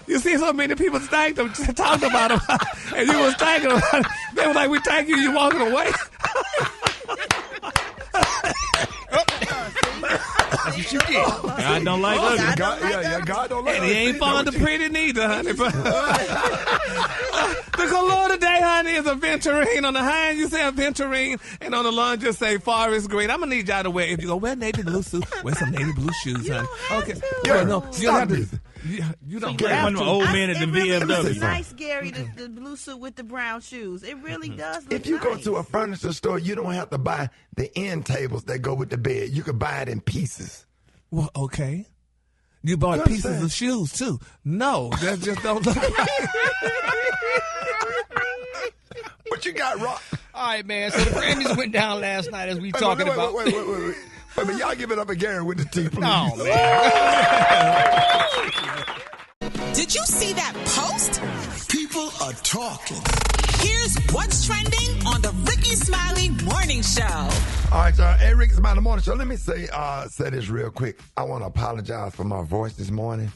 you see so many people thank them, talked about them, and you was thanking them. They were like, "We thank you." You walking away. That's what you get. God don't like ugly. God don't like ugly. And he ain't fond of pretty neither, honey. But the color today, honey, is a Venturine. On the high end, you say a Venturine, and on the lawn, just say Forest Green. I'm gonna need y'all to wear. If you go wear navy blue suit, wear some navy blue shoes, honey. Okay. Yeah, no, you don't have to. You don't get one of the old men at the BMW. It's nice, Gary, the blue suit with the brown shoes. It really does look If you go to a furniture store, you don't have to buy the end tables that go with the bed. You could buy it in pieces. Well, okay. You bought pieces of shoes, too. No, that just don't look right. What you got, Rock? All right, man. So the Grammys went down last night as we talking about. Wait. But y'all give it up again with the tea, please. Oh, man. Did you see that post? People are talking. Here's what's trending on the Rickey Smiley Morning Show. All right, y'all. Hey, Rickey Smiley Morning Show. Let me say this real quick. I want to apologize for my voice this morning.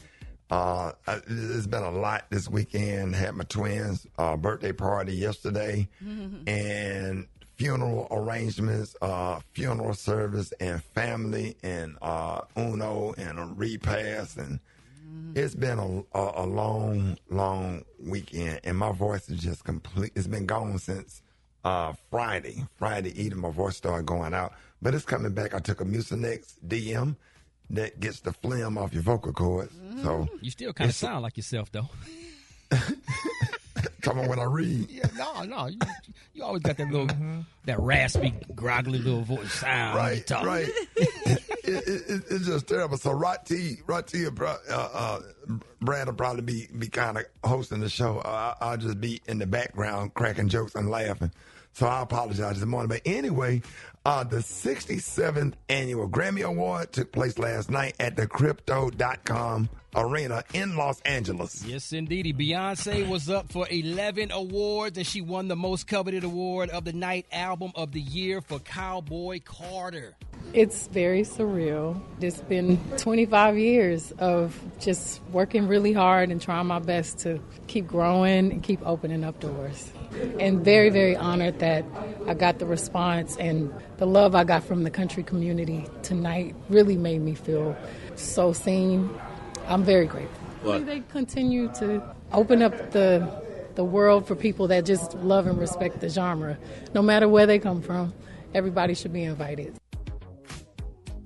It's been a lot this weekend. Had my twins' birthday party yesterday, and funeral arrangements, funeral service, and family, and Uno, and a repast, and it's been a long weekend, and my voice is just complete. It's been gone since Friday evening. My voice started going out, but it's coming back. I took a Mucinex DM that gets the phlegm off your vocal cords. So you still kind of sound like yourself, though. Come on, when I read. Yeah, no. You always got that little, that raspy, groggly little voice sound. Right. It's just terrible. So Brat will probably be kind of hosting the show. I'll just be in the background cracking jokes and laughing. So I apologize this morning. But anyway, the 67th annual Grammy Award took place last night at the Crypto.com Arena in Los Angeles. Yes, indeedy. Beyonce was up for 11 awards, and she won the most coveted award of the night, Album of the Year for Cowboy Carter. It's very surreal. It's been 25 years of just working really hard and trying my best to keep growing and keep opening up doors. And very, very honored that I got the response, and the love I got from the country community tonight really made me feel so seen. I'm very grateful. They continue to open up the the world for people that just love and respect the genre. No matter where they come from, everybody should be invited.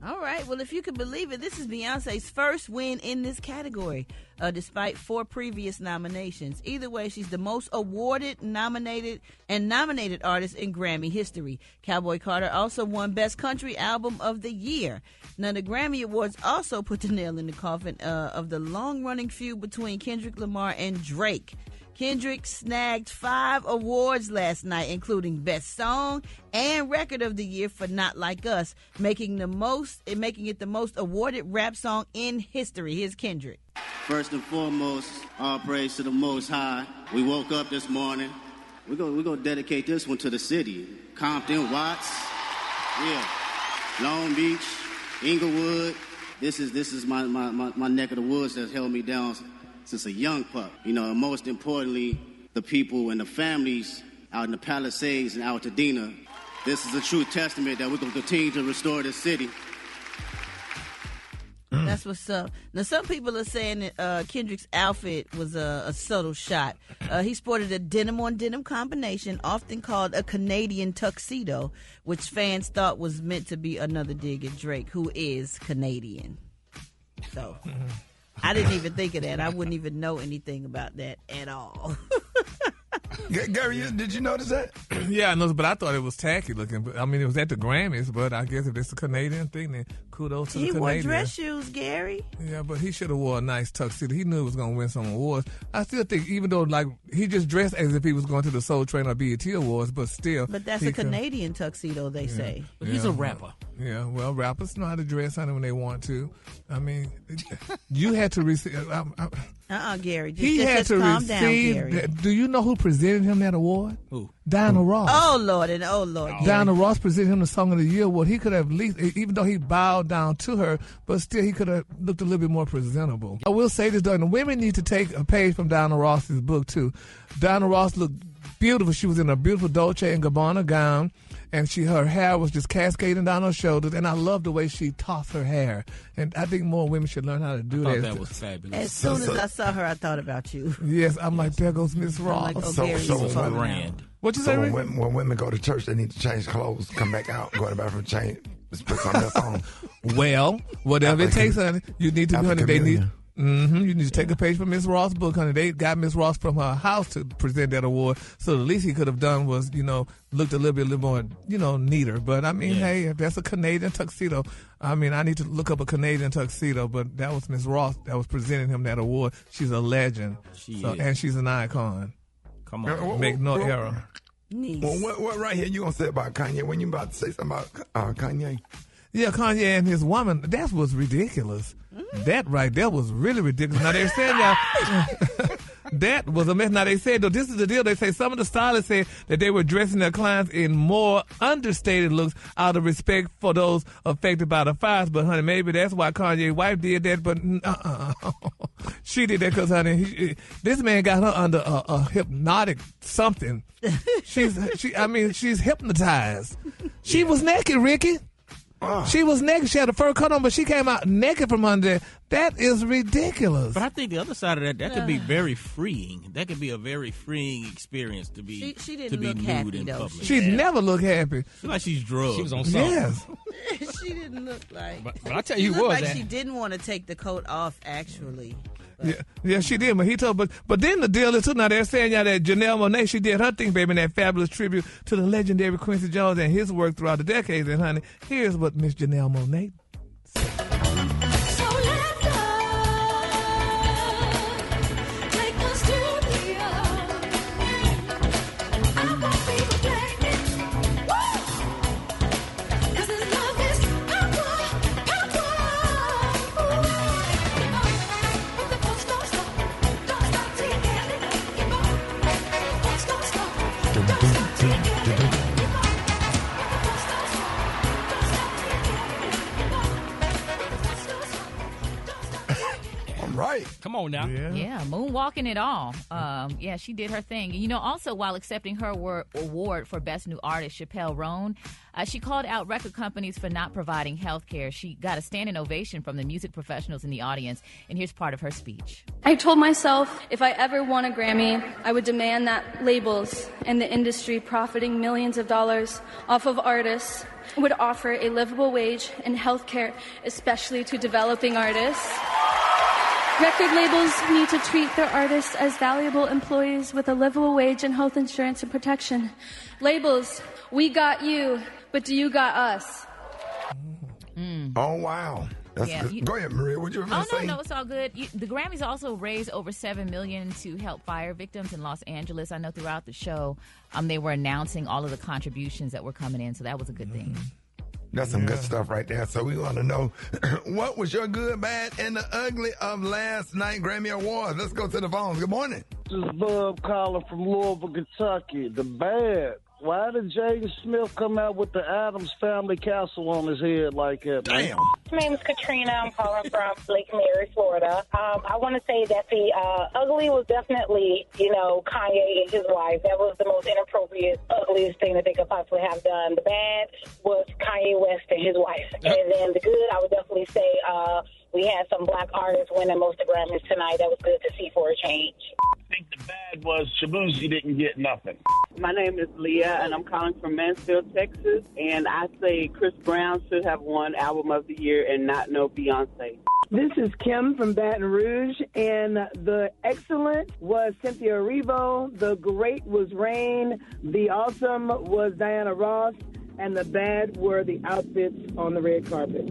All right. Well, if you can believe it, this is Beyonce's first win in this category, despite 4 previous nominations. Either way, she's the most awarded, nominated artist in Grammy history. Cowboy Carter also won Best Country Album of the Year. Now, the Grammy Awards also put the nail in the coffin of the long-running feud between Kendrick Lamar and Drake. Kendrick snagged 5 awards last night, including Best Song and Record of the Year for Not Like Us, making it the most awarded rap song in history. Here's Kendrick. First and foremost, all praise to the Most High. We woke up this morning. We're gonna dedicate this one to the city. Compton, Watts, Long Beach, Inglewood. This is my neck of the woods that's held me down since a young pup. And most importantly, the people and the families out in the Palisades and Altadena. This is a true testament that we're going to continue to restore this city. That's what's up. Now, some people are saying that Kendrick's outfit was a subtle shot. He sported a denim-on-denim combination, often called a Canadian tuxedo, which fans thought was meant to be another dig at Drake, who is Canadian. So... I didn't even think of that. I wouldn't even know anything about that at all. Gary, did you notice that? Yeah, I noticed, but I thought it was tacky looking. But I mean, it was at the Grammys, but I guess if it's a Canadian thing, then kudos to the Canadian. He wore dress shoes, Gary. Yeah, but he should have wore a nice tuxedo. He knew he was going to win some awards. I still think, even though, he just dressed as if he was going to the Soul Train or BET Awards, but still. But that's a Canadian tuxedo, they say. But he's a rapper. Yeah, well, rappers know how to dress, honey, when they want to. I mean, you had to receive... Gary. He had to calm down, Gary. Do you know who presented him that award? Who? Diana Ross. Oh, Lord. Diana Ross presented him the Song of the Year award. He could have at least, even though he bowed down to her, but still he could have looked a little bit more presentable. I will say this, though, and the women need to take a page from Diana Ross's book, too. Diana Ross looked beautiful. She was in a beautiful Dolce & Gabbana gown, and her hair was just cascading down her shoulders, and I love the way she tossed her hair. And I think more women should learn how to do that. That was fabulous. As soon as I saw her, I thought about you. Yes, I'm like, there goes Miss Ross. So grand. What you say, Rick? When women go to church, they need to change clothes, come back out, go to the bathroom, change, put something else on. Well, whatever it takes, honey. You need to, honey. They need. You need to take a page from Miss Ross' book, honey. They got Miss Ross from her house to present that award, so the least he could have done was, looked a little more, neater. But I mean, hey, if that's a Canadian tuxedo, I mean, I need to look up a Canadian tuxedo. But that was Miss Ross that was presenting him that award. She's a legend, and she's an icon. Come on, make no error. Well, what right here you gonna say about Kanye? When you about to say something about Kanye? Yeah, Kanye and his woman, that was ridiculous. That right there was really ridiculous. Now, they're saying, y'all, that was a mess. Now, they said, though, this is the deal. They say some of the stylists said that they were dressing their clients in more understated looks out of respect for those affected by the fires. But, honey, maybe that's why Kanye's wife did that. But she did that because, honey, this man got her under a hypnotic something. She's hypnotized. She was naked, Ricky. She was naked. She had a fur coat on, but she came out naked from under there. That is ridiculous. But I think the other side of that could be very freeing. That could be a very freeing experience to be she didn't to be look nude happy, in though. public. She never looked happy. She like she's drugged. She was on something. Yes. She didn't look like. But I tell you she what, looked like she didn't want to take the coat off, actually. Yeah, she did. But he told, but then the deal is too. Now they're saying that Janelle Monáe, she did her thing, baby, in that fabulous tribute to the legendary Quincy Jones and his work throughout the decades. And honey, here's what Miss Janelle Monáe said. right. Come on now. Yeah, moonwalking it all. Yeah, she did her thing. You know, also while accepting her award for Best New Artist, Chappelle Roan, she called out record companies for not providing health care. She got a standing ovation from the music professionals in the audience, and here's part of her speech. I told myself if I ever won a Grammy, I would demand that labels and the industry profiting millions of dollars off of artists would offer a livable wage and health care, especially to developing artists. Record labels need to treat their artists as valuable employees with a livable wage and health insurance and protection. Labels, we got you, but do you got us? Oh, wow. Go ahead, Maria. What you were going to say? No, it's all good. The Grammys also raised over $7 million to help fire victims in Los Angeles. I know throughout the show, they were announcing all of the contributions that were coming in, so that was a good thing. That's some good stuff right there. So we want to know what was your good, bad, and the ugly of last night Grammy Awards. Let's go to the phones. Good morning. This is Bub calling from Louisville, Kentucky. The bad. Why did Jaden Smith come out with the Addams Family Castle on his head like that? Damn. My name is Katrina. I'm calling from Lake Mary, Florida. I want to say that the ugly was definitely, Kanye and his wife. That was the most inappropriate, ugliest thing that they could possibly have done. The bad was Kanye West and his wife. And then the good, I would definitely say we had some black artists winning most of the Grammys tonight. That was good to see for a change. I think the bad was Shabuzi didn't get nothing. My name is Leah, and I'm calling from Mansfield, Texas. And I say Chris Brown should have won Album of the Year and not no Beyonce. This is Kim from Baton Rouge, and the excellent was Cynthia Erivo, the great was Rain, the awesome was Diana Ross, and the bad were the outfits on the red carpet.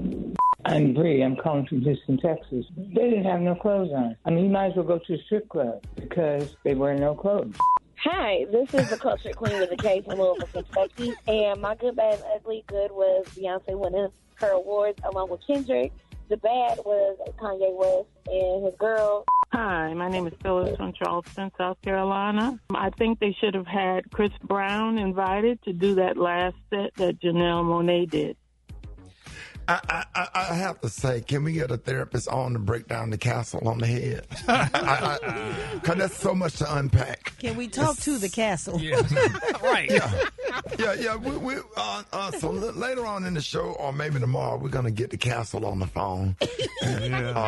I'm Bree. I'm calling from Houston, Texas. They didn't have no clothes on. I mean, you might as well go to a strip club because they wear no clothes. Hi, this is the Culture Queen with the K from Louisville, Kentucky. And my good, bad, and ugly good was Beyonce winning her awards along with Kendrick. The bad was Kanye West and his girl. Hi, my name is Phyllis from Charleston, South Carolina. I think they should have had Chris Brown invited to do that last set that Janelle Monáe did. I have to say, can we get a therapist on to break down the castle on the head? Because that's so much to unpack. Can we talk to the castle? Yeah. Right. Yeah. So later on in the show, or maybe tomorrow, we're going to get the castle on the phone.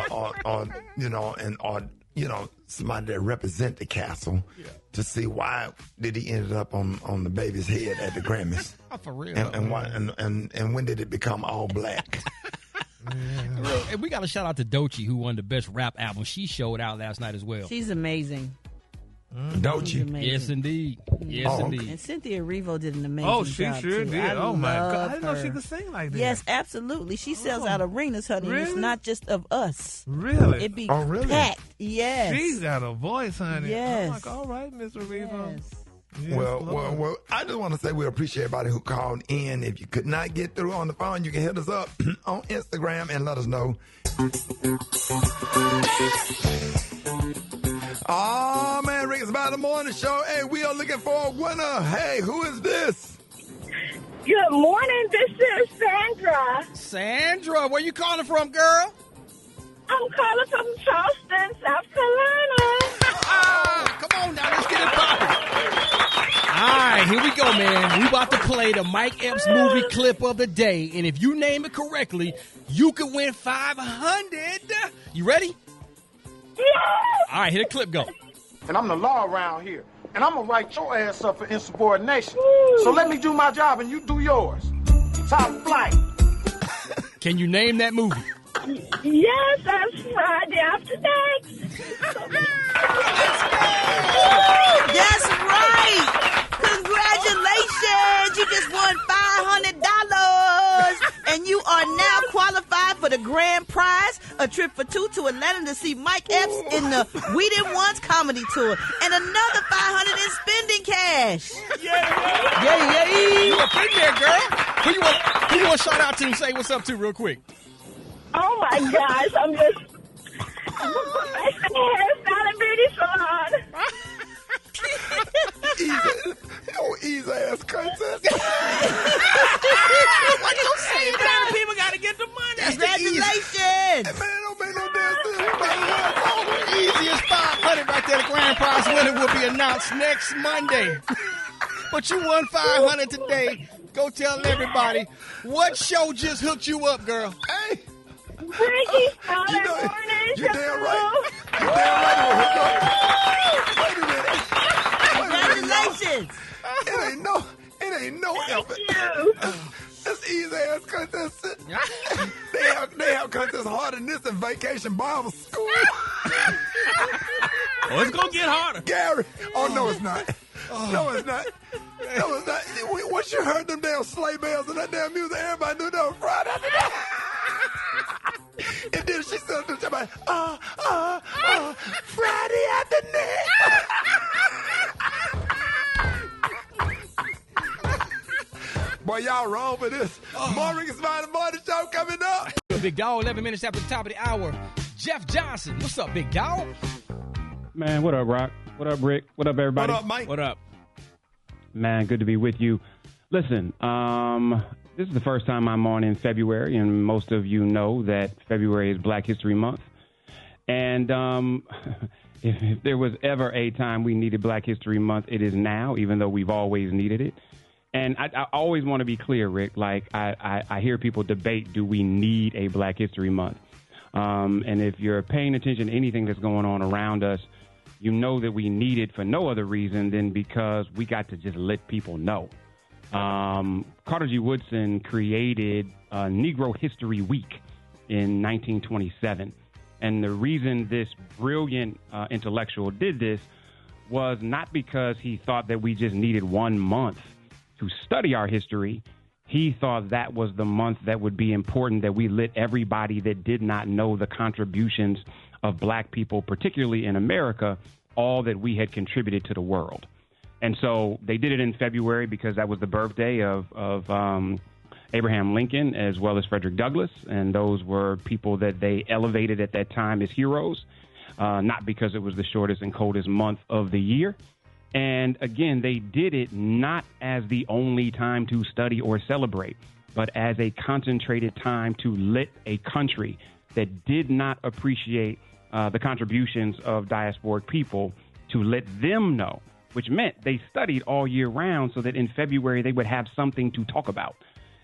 Or somebody that represent the castle to see why did he end up on the baby's head at the Grammys. For real. And why and when did it become all black? And we got to shout out to Doechii, who won the best rap album. She showed out last night as well. She's amazing. Doechii. Yes, indeed. Yes, indeed. And Cynthia Erivo did an amazing job. She sure too. did. I my God. I didn't know her. she could sing like that. Yes, absolutely. She sells out arenas, honey. Really? It's not just of us. Really? It be packed. Yes. She's got a voice, honey. Yes. I'm like, all right, Miss Erivo. Yes. Yes, well, I just want to say we appreciate everybody who called in. If you could not get through on the phone, you can hit us up on Instagram and let us know. Oh, man, Rickey Smiley Morning Show. Hey, we are looking for a winner. Hey, who is this? Good morning. This is Sandra. Sandra, where you calling from, girl? I'm calling from Charleston, South Carolina. Come on now, let's get it poppin'. All right, here we go, man. We about to play the Mike Epps movie clip of the day, and if you name it correctly, you could win $500. You ready? Yes! All right, here the clip go. And I'm the law around here, and I'm gonna write your ass up for insubordination. So let me do my job and you do yours. Top flight. Can you name that movie? Yes, that's Friday After Next. That's right. Congratulations. You just won $500. And you are now qualified for the grand prize, a trip for two to Atlanta to see Mike Epps in the We Didn't Once comedy tour. And another $500 in spending cash. Yeah. You up in there, girl. Who you want to shout out to and say what's up to real quick? Oh, my gosh. I'm just... hairstyle and beauty salon. Easy ass contest. What you saying, man? People got to get the money. Congratulations. Man, don't make no damn sense. be announced next Monday. But you won $500 today. Go tell everybody. What show just hooked you up, girl? Hey. Rickey Smiley Morning Show. You damn right. You damn right. Wait a minute. Congratulations. It ain't no effort. That's easy ass contest. They have contests harder than this in Vacation Bible School. Oh, it's gonna get harder, Gary. Oh no, it's not. No, it's not. No, it's not. Once you heard them damn sleigh bells and that damn music, everybody knew that was Friday after that. And then she said to somebody, Friday afternoon. Boy, y'all wrong for this. More Rickey Smiley Morning Show coming up. Big dog, 11 minutes after the top of the hour. Jeff Johnson. What's up, big dog? Man, what up, Rock? What up, Rick? What up, everybody? What up, Mike? What up? Man, good to be with you. Listen, this is the first time I'm on in February, and most of you know that February is Black History Month. And if there was ever a time we needed Black History Month, it is now, even though we've always needed it. And I always want to be clear, Rick, like I hear people debate, do we need a Black History Month? And if you're paying attention to anything that's going on around us, you know that we need it for no other reason than because we got to just let people know. Carter G. Woodson created Negro History Week in 1927. And the reason this brilliant intellectual did this was not because he thought that we just needed 1 month to study our history. He thought that was the month that would be important, that we let everybody that did not know the contributions of black people, particularly in America, all that we had contributed to the world. And so they did it in February because that was the birthday of Abraham Lincoln as well as Frederick Douglass. And those were people that they elevated at that time as heroes, not because it was the shortest and coldest month of the year. And again, they did it not as the only time to study or celebrate, but as a concentrated time to let a country that did not appreciate the contributions of diasporic people, to let them know, which meant they studied all year round so that in February they would have something to talk about.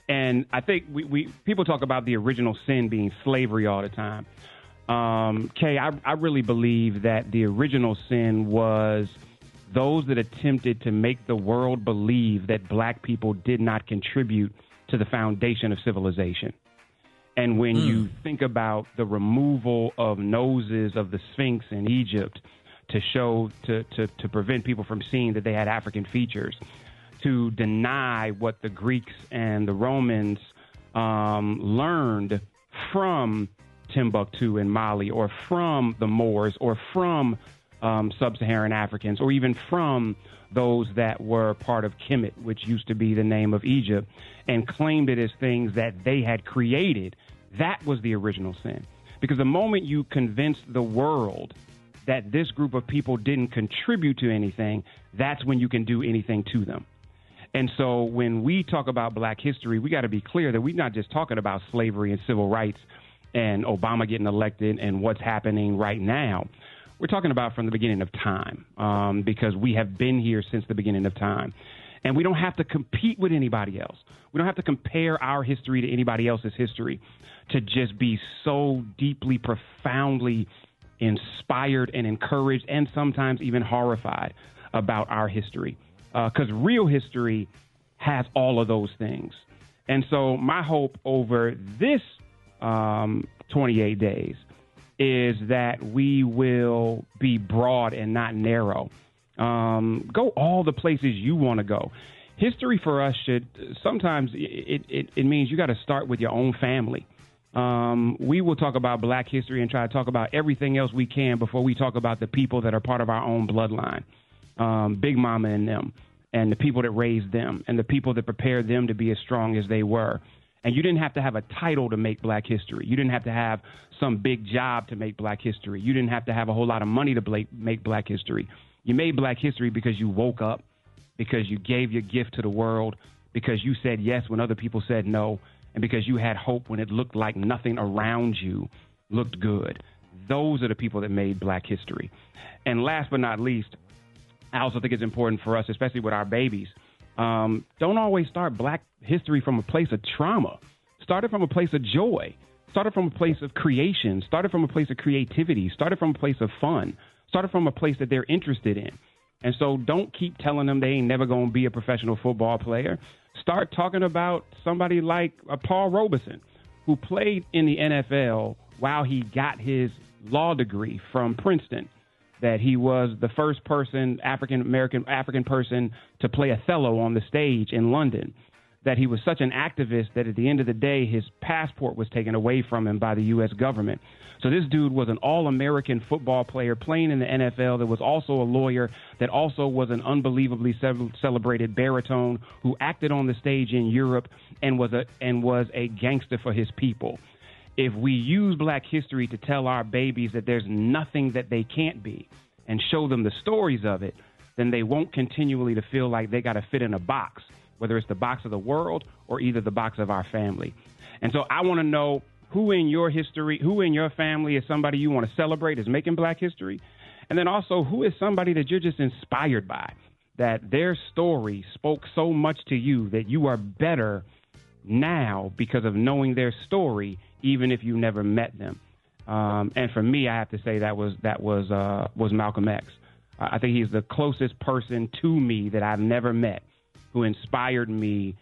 And I think people talk about the original sin being slavery all the time. Kay, I really believe that the original sin was those that attempted to make the world believe that black people did not contribute to the foundation of civilization. And when you think about the removal of noses of the Sphinx in Egypt to show, to prevent people from seeing that they had African features, to deny what the Greeks and the Romans learned from Timbuktu and Mali, or from the Moors, or from sub-Saharan Africans, or even from those that were part of Kemet, which used to be the name of Egypt, and claimed it as things that they had created. That was the original sin. Because the moment you convince the world that this group of people didn't contribute to anything, that's when you can do anything to them. And so when we talk about black history, we got to be clear that we're not just talking about slavery and civil rights and Obama getting elected and what's happening right now. We're talking about from the beginning of time, because we have been here since the beginning of time. And we don't have to compete with anybody else. We don't have to compare our history to anybody else's history to just be so deeply, profoundly inspired and encouraged and sometimes even horrified about our history. Because real history has all of those things. And so my hope over this 28 days is that we will be broad and not narrow. Go all the places you want to go. History for us should sometimes it means you got to start with your own family. We will talk about black history and try to talk about everything else we can before we talk about the people that are part of our own bloodline. Big Mama and them, and the people that raised them, and the people that prepared them to be as strong as they were. And you didn't have to have a title to make black history. You didn't have to have some big job to make black history. You didn't have to have a whole lot of money to make black history. You made black history because you woke up, because you gave your gift to the world, because you said yes when other people said no, and because you had hope when it looked like nothing around you looked good. Those are the people that made black history. And last but not least, I also think it's important for us, especially with our babies. Don't always start Black history from a place of trauma. Start it from a place of joy. Start it from a place of creation. Start it from a place of creativity. Start it from a place of fun. Start it from a place that they're interested in. And so don't keep telling them they ain't never going to be a professional football player. Start talking about somebody like Paul Robeson, who played in the NFL while he got his law degree from Princeton, that he was the first person, African person, to play Othello on the stage in London, that he was such an activist that at the end of the day, his passport was taken away from him by the U.S. government. So this dude was an all-American football player playing in the NFL that was also a lawyer, that also was an unbelievably celebrated baritone who acted on the stage in Europe and was a gangster for his people. If we use Black history to tell our babies that there's nothing that they can't be and show them the stories of it, then they won't continually to feel like they got to fit in a box, whether it's the box of the world or either the box of our family. And so I want to know who in your history, who in your family is somebody you want to celebrate as making Black history, and then also who is somebody that you're just inspired by, that their story spoke so much to you that you are better now because of knowing their story, even if you never met them. And for me, I have to say that was Malcolm X. I think he's the closest person to me that I've never met who inspired me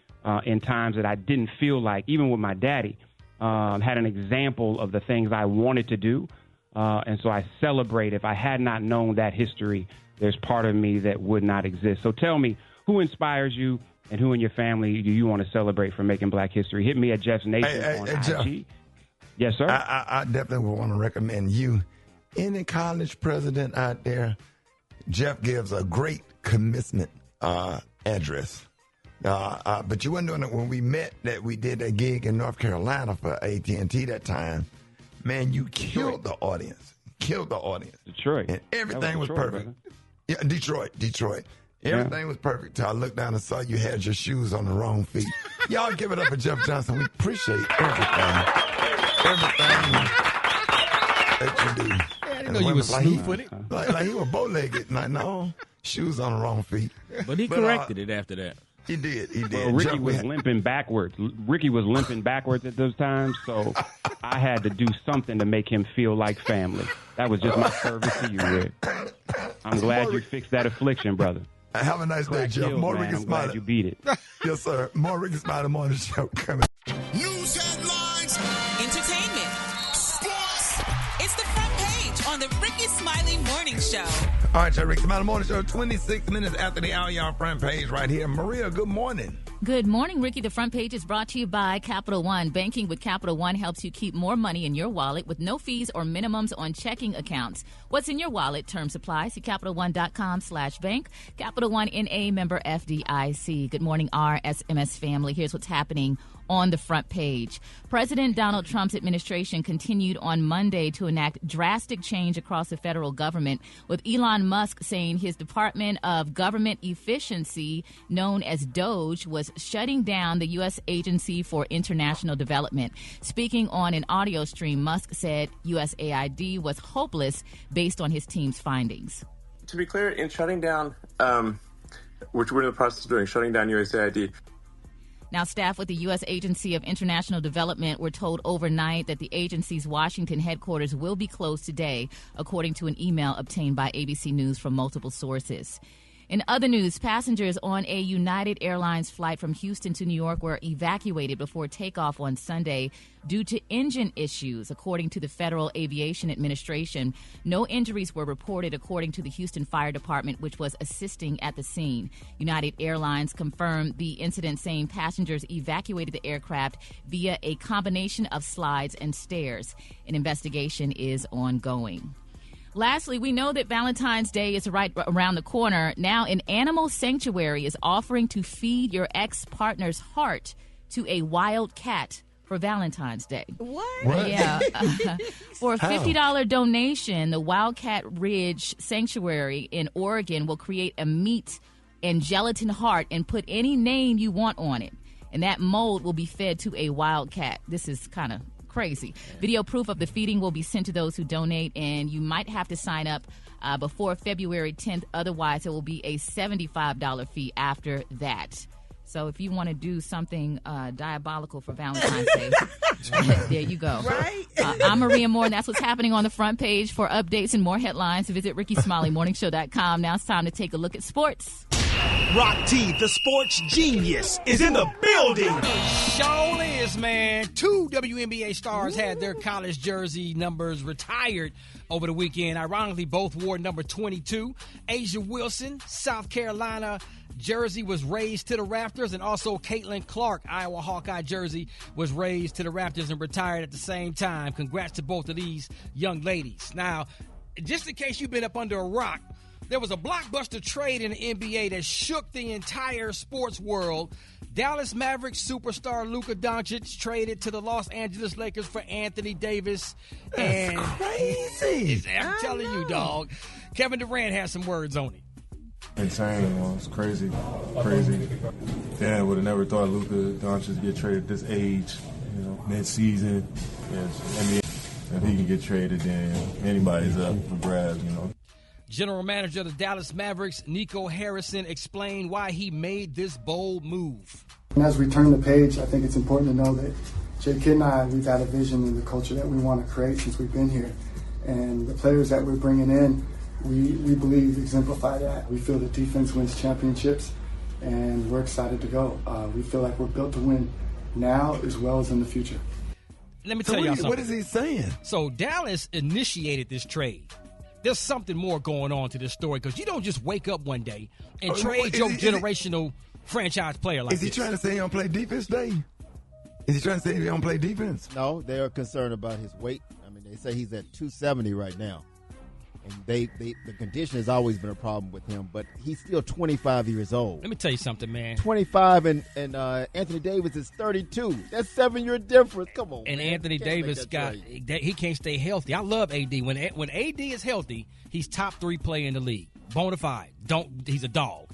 in times that I didn't feel like, even with my daddy, had an example of the things I wanted to do. And so I celebrate. If I had not known that history, there's part of me that would not exist. So tell me, who inspires you and who in your family do you want to celebrate for making Black history? Hit me at Jeff's Nation on IG. Jeff, yes, sir. I definitely would want to recommend you. Any college president out there, Jeff gives a great commencement address. But you weren't doing it when we met, that we did that gig in North Carolina for AT&T that time. Man, you killed the audience. Killed the audience. Detroit. And everything was Detroit, perfect. Yeah, Detroit. Everything was perfect till I looked down and saw you had your shoes on the wrong feet. Y'all give it up for Jeff Johnson. We appreciate everything that you do. I didn't know you were smooth-footed. Like he was bow-legged. Like, no, shoes on the wrong feet. But he corrected it after that. He did. Well, Rickey was limping backwards. Rickey was limping backwards at those times, so I had to do something to make him feel like family. That was just my service to you, Rick. I'm glad you fixed that affliction, brother. Have a nice day, Jeff. More Rickey Smiley. I'm glad you beat it. Yes, sir. More Rickey Smiley Morning Show coming. News headlines. Entertainment. Sports. It's the front page on the Rickey Smiley Morning Show. All right, Rickey Smiley Morning Show, 26 minutes after the hour, y'all front page right here. Morial, good morning. Good morning, Ricky. The front page is brought to you by Capital One. Banking with Capital One helps you keep more money in your wallet with no fees or minimums on checking accounts. What's in your wallet? Terms apply. See CapitalOne.com/bank. Capital One NA, member FDIC. Good morning, RSMS family. Here's what's happening on the front page. President Donald Trump's administration continued on Monday to enact drastic change across the federal government, with Elon Musk saying his Department of Government Efficiency, known as DOGE, was shutting down the U.S. Agency for International Development. Speaking on an audio stream, Musk said USAID was hopeless based on his team's findings. To be clear, in shutting down, which we're in the process of doing, shutting down USAID. Now, staff with the U.S. Agency of International Development were told overnight that the agency's Washington headquarters will be closed today, according to an email obtained by ABC News from multiple sources. In other news, passengers on a United Airlines flight from Houston to New York were evacuated before takeoff on Sunday due to engine issues, according to the Federal Aviation Administration. No injuries were reported, according to the Houston Fire Department, which was assisting at the scene. United Airlines confirmed the incident, saying passengers evacuated the aircraft via a combination of slides and stairs. An investigation is ongoing. Lastly, we know that Valentine's Day is right around the corner. Now, an animal sanctuary is offering to feed your ex-partner's heart to a wild cat for Valentine's Day. What? Yeah. For a $50 donation, the Wildcat Ridge Sanctuary in Oregon will create a meat and gelatin heart and put any name you want on it. And that mold will be fed to a wildcat. This is kind of Crazy. Video proof of the feeding will be sent to those who donate, and you might have to sign up before February 10th. Otherwise, it will be a $75 fee after that. So if you want to do something diabolical for Valentine's Day, there you go. Right? I'm Maria Moore, and that's what's happening on the front page. For updates and more headlines, visit RickeySmileyMorningShow.com. Now it's time to take a look at sports. Rock T, the sports genius, is in the building. Sure is, man. 2 WNBA stars had their college jersey numbers retired over the weekend. Ironically, both wore number 22. Asia Wilson, South Carolina jersey was raised to the rafters, and also Caitlin Clark, Iowa Hawkeye jersey, was raised to the rafters and retired at the same time. Congrats to both of these young ladies. Now, just in case you've been up under a rock, there was a blockbuster trade in the NBA that shook the entire sports world. Dallas Mavericks superstar Luka Doncic traded to the Los Angeles Lakers for Anthony Davis. That's crazy. I'm telling you, dog. Kevin Durant has some words on it. Insane, well, it's crazy. Damn, would have never thought Luka Doncic get traded at this age, mid-season. Yes, I mean, if he can get traded, then anybody's up for grabs, General manager of the Dallas Mavericks, Nico Harrison, explained why he made this bold move. And as we turn the page, I think it's important to know that Jay Kidd and I, we've had a vision in the culture that we want to create since we've been here. And the players that we're bringing in, we believe exemplify that. We feel that defense wins championships, and we're excited to go. We feel like we're built to win now as well as in the future. Let me tell y'all something. What is he saying? So Dallas initiated this trade. There's something more going on to this story, because you don't just wake up one day and trade your generational franchise player like this. Is he trying to say he don't play defense, Dave? Is he trying to say he don't play defense? No, they are concerned about his weight. I mean, they say he's at 270 right now. And the condition has always been a problem with him, but he's still 25 years old. Let me tell you something, man. 25 and Anthony Davis is 32. That's 7-year difference. Come on. And man. Anthony Davis he can't stay healthy. I love AD. When AD is healthy, he's top 3 player in the league. Bona fide. He's a dog.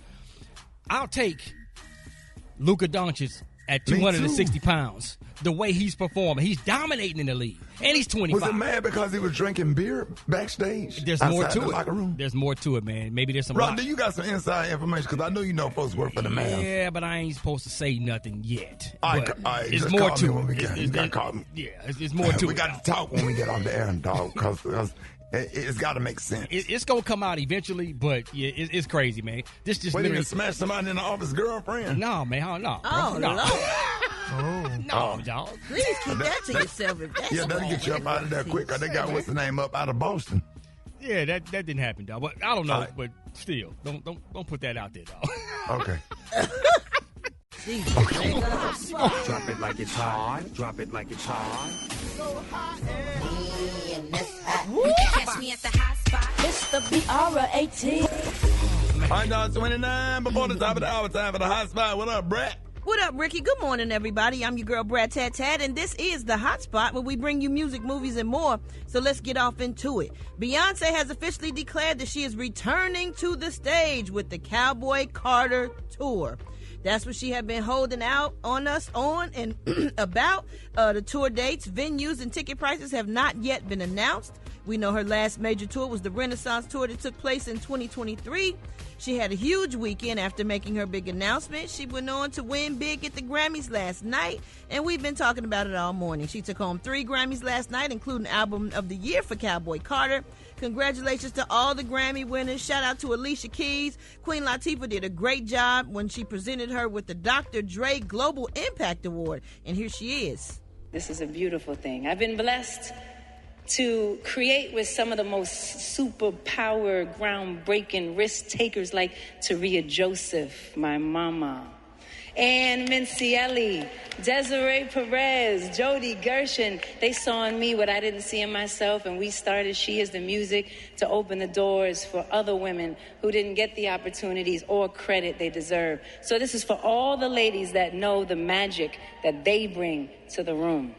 I'll take Luka Doncic at 260 pounds. The way he's performing, he's dominating in the league, and he's 25. Was it mad because he was drinking beer backstage? There's more to the it. Locker room? There's more to it, man. Maybe there's some. Rodney, you got some inside information, because I know you know folks work for the man. Yeah, but I ain't supposed to say nothing yet. All right, it's more to it. You got to call me. Yeah, it's more to it. We got to talk when we get on the air, dog, because it's got to make sense. It's going to come out eventually, but yeah, it's crazy, man. This just literally. Wait, smash somebody in the office girlfriend? No, man, no. Oh, no. No, dog. Please keep that to yourself. That'll get you up out of there quick. They got what's the name up out of Boston. Yeah, that didn't happen, dog. But I don't know. Right. But still, don't put that out there, dog. Okay. Drop it like it's hot. Drop it like it's hot. So hot catch me at the hot spot. It's the BR18. All right, now it's 29 before the top of the hour. Time for the hot spot. What up, Brat? What up, Ricky? Good morning, everybody. I'm your girl, Brat Tat Tat, and this is the Hot Spot, where we bring you music, movies, and more. So let's get off into it. Beyonce has officially declared that she is returning to the stage with the Cowboy Carter Tour. That's what she had been holding out on us on and about. The tour dates, venues, and ticket prices have not yet been announced. We know her last major tour was the Renaissance Tour that took place in 2023. She had a huge weekend after making her big announcement. She went on to win big at the Grammys last night, and we've been talking about it all morning. She took home 3 Grammys last night, including Album of the Year for Cowboy Carter. Congratulations to all the Grammy winners. Shout out to Alicia Keys. Queen Latifah did a great job when she presented her with the Dr. Dre Global Impact Award, and here she is. This is a beautiful thing. I've been blessed to create with some of the most superpower, groundbreaking risk takers like Taria Joseph, my mama, Ann Mincielli, Desiree Perez, Jody Gershon. They saw in me what I didn't see in myself, and we started She Is the Music to open the doors for other women who didn't get the opportunities or credit they deserve. So this is for all the ladies that know the magic that they bring to the room.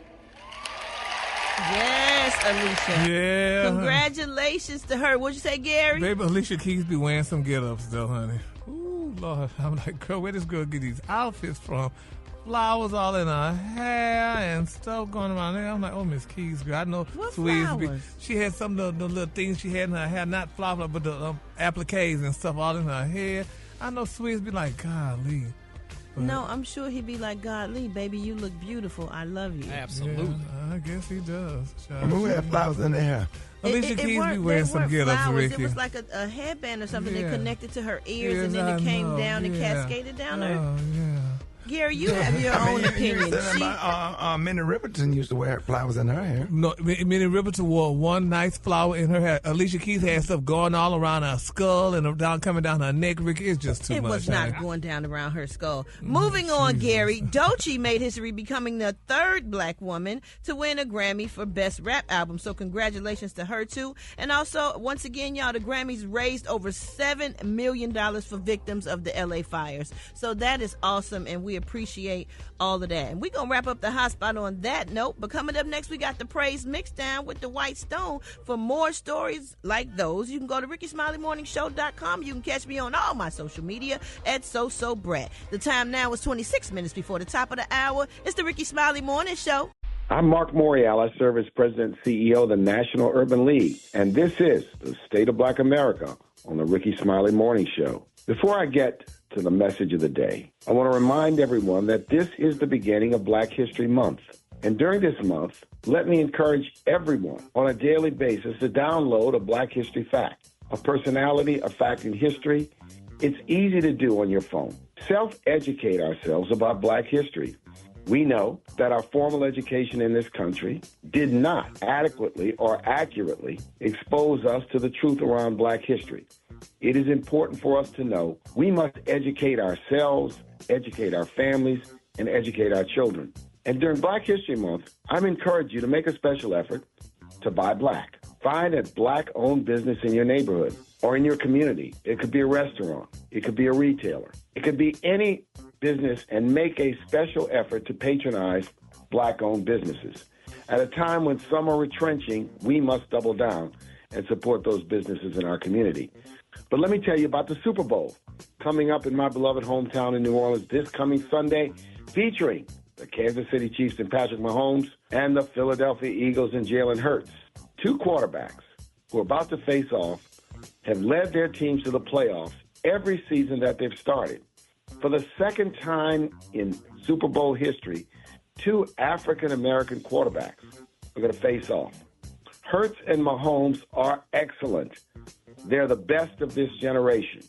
Yes, Alicia. Yeah. Congratulations to her. What'd you say, Gary? Baby, Alicia Keys be wearing some get-ups, though, honey. Ooh, Lord. I'm like, girl, where this girl get these outfits from? flowers all in her hair and stuff going around there. I'm like, oh, Miss Keys, girl, I know What Swizz. flowers? She had some of the little things she had in her hair, not flowers, but the appliques and stuff all in her hair. I know Swizz be like, golly. But No, I'm sure he'd be like, God, Lee, baby, you look beautiful. I love you. Absolutely. Yeah, I guess he does. Who had flowers in their hair? Alicia Keys be wearing they some weren't get-ups, flowers. Ricky. It was like a headband or something. Yeah. They connected to her ears, Yes, and then it I came know, down and yeah. cascaded down her. Oh, yeah. Gary, you have your own opinion. Minnie Riperton used to wear flowers in her hair. No, Minnie Riperton wore one nice flower in her hair. Alicia Keys had stuff going all around her skull and coming down her neck, Ricky. It's just too It much. was not honey. going down around her skull. Moving on, Gary, Doechii made history becoming the third black woman to win a Grammy for Best Rap Album. So congratulations to her, too. And also, once again, y'all, the Grammys raised over $7 million for victims of the LA fires. So that is awesome, and we appreciate all of that. And we're going to wrap up the hot spot on that note. But coming up next, we got the Praise Mixdown with the White Stone. For more stories like those, you can go to RickeySmileyMorningShow.com. You can catch me on all my social media at Brat. The time now is 26 minutes before the top of the hour. It's the Rickey Smiley Morning Show. I'm Marc Morial. I serve as President and CEO of the National Urban League. And this is the State of Black America on the Rickey Smiley Morning Show. Before I get to the message of the day, I want to remind everyone that this is the beginning of Black History Month. And during this month, let me encourage everyone on a daily basis to download a Black History Fact, a personality, a fact in history. It's easy to do on your phone. Self-educate ourselves about Black history. We know that our formal education in this country did not adequately or accurately expose us to the truth around Black history. It is important for us to know we must educate ourselves, educate our families, and educate our children. And during Black History Month, I'm encouraging you to make a special effort to buy black. Find a black-owned business in your neighborhood or in your community. It could be a restaurant. It could be a retailer. It could be any business, and make a special effort to patronize black-owned businesses. At a time when some are retrenching, we must double down and support those businesses in our community. But let me tell you about the Super Bowl coming up in my beloved hometown in New Orleans this coming Sunday, featuring the Kansas City Chiefs and Patrick Mahomes and the Philadelphia Eagles and Jalen Hurts. Two quarterbacks who are about to face off have led their teams to the playoffs every season that they've started. For the second time in Super Bowl history, two African-American quarterbacks are going to face off. Hurts and Mahomes are excellent. They're the best of this generation,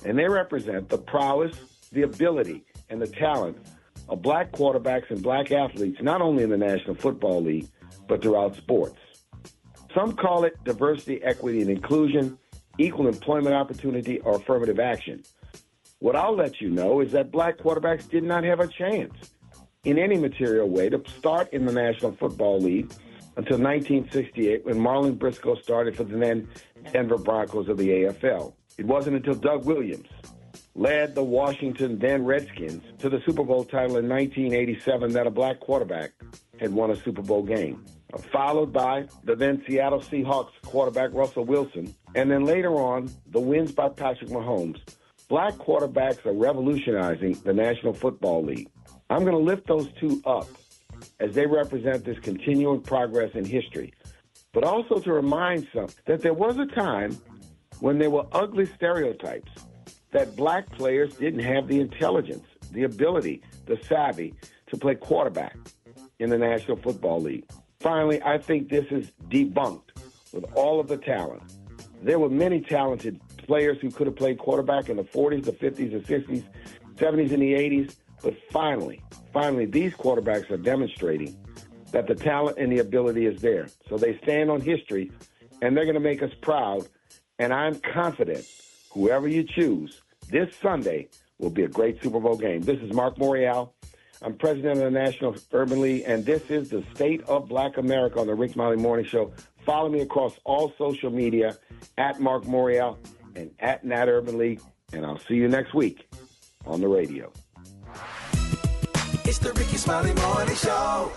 and they represent the prowess, the ability, and the talent of black quarterbacks and black athletes, not only in the National Football League, but throughout sports. Some call it diversity, equity, and inclusion, equal employment opportunity, or affirmative action. What I'll let you know is that black quarterbacks did not have a chance in any material way to start in the National Football League until 1968 when Marlon Briscoe started for the then Denver Broncos of the AFL. It wasn't until Doug Williams led the Washington then Redskins to the Super Bowl title in 1987 that a black quarterback had won a Super Bowl game, followed by the then Seattle Seahawks quarterback Russell Wilson, and then later on the wins by Patrick Mahomes. Black quarterbacks are revolutionizing the National Football League. I'm going to lift those two up as they represent this continuing progress in history, but also to remind some that there was a time when there were ugly stereotypes that black players didn't have the intelligence, the ability, the savvy to play quarterback in the National Football League. Finally, I think this is debunked with all of the talent. There were many talented players who could have played quarterback in the 40s, the 50s, the 60s, 70s, and the 80s. But finally, these quarterbacks are demonstrating that the talent and the ability is there. So they stand on history, and they're going to make us proud. And I'm confident whoever you choose this Sunday will be a great Super Bowl game. This is Marc Morial. I'm president of the National Urban League, and this is the State of Black America on the Rick Smiley Morning Show. Follow me across all social media at Marc Morial and at Nat Urban League, and I'll see you next week on the radio. It's the Rickey Smiley Morning Show.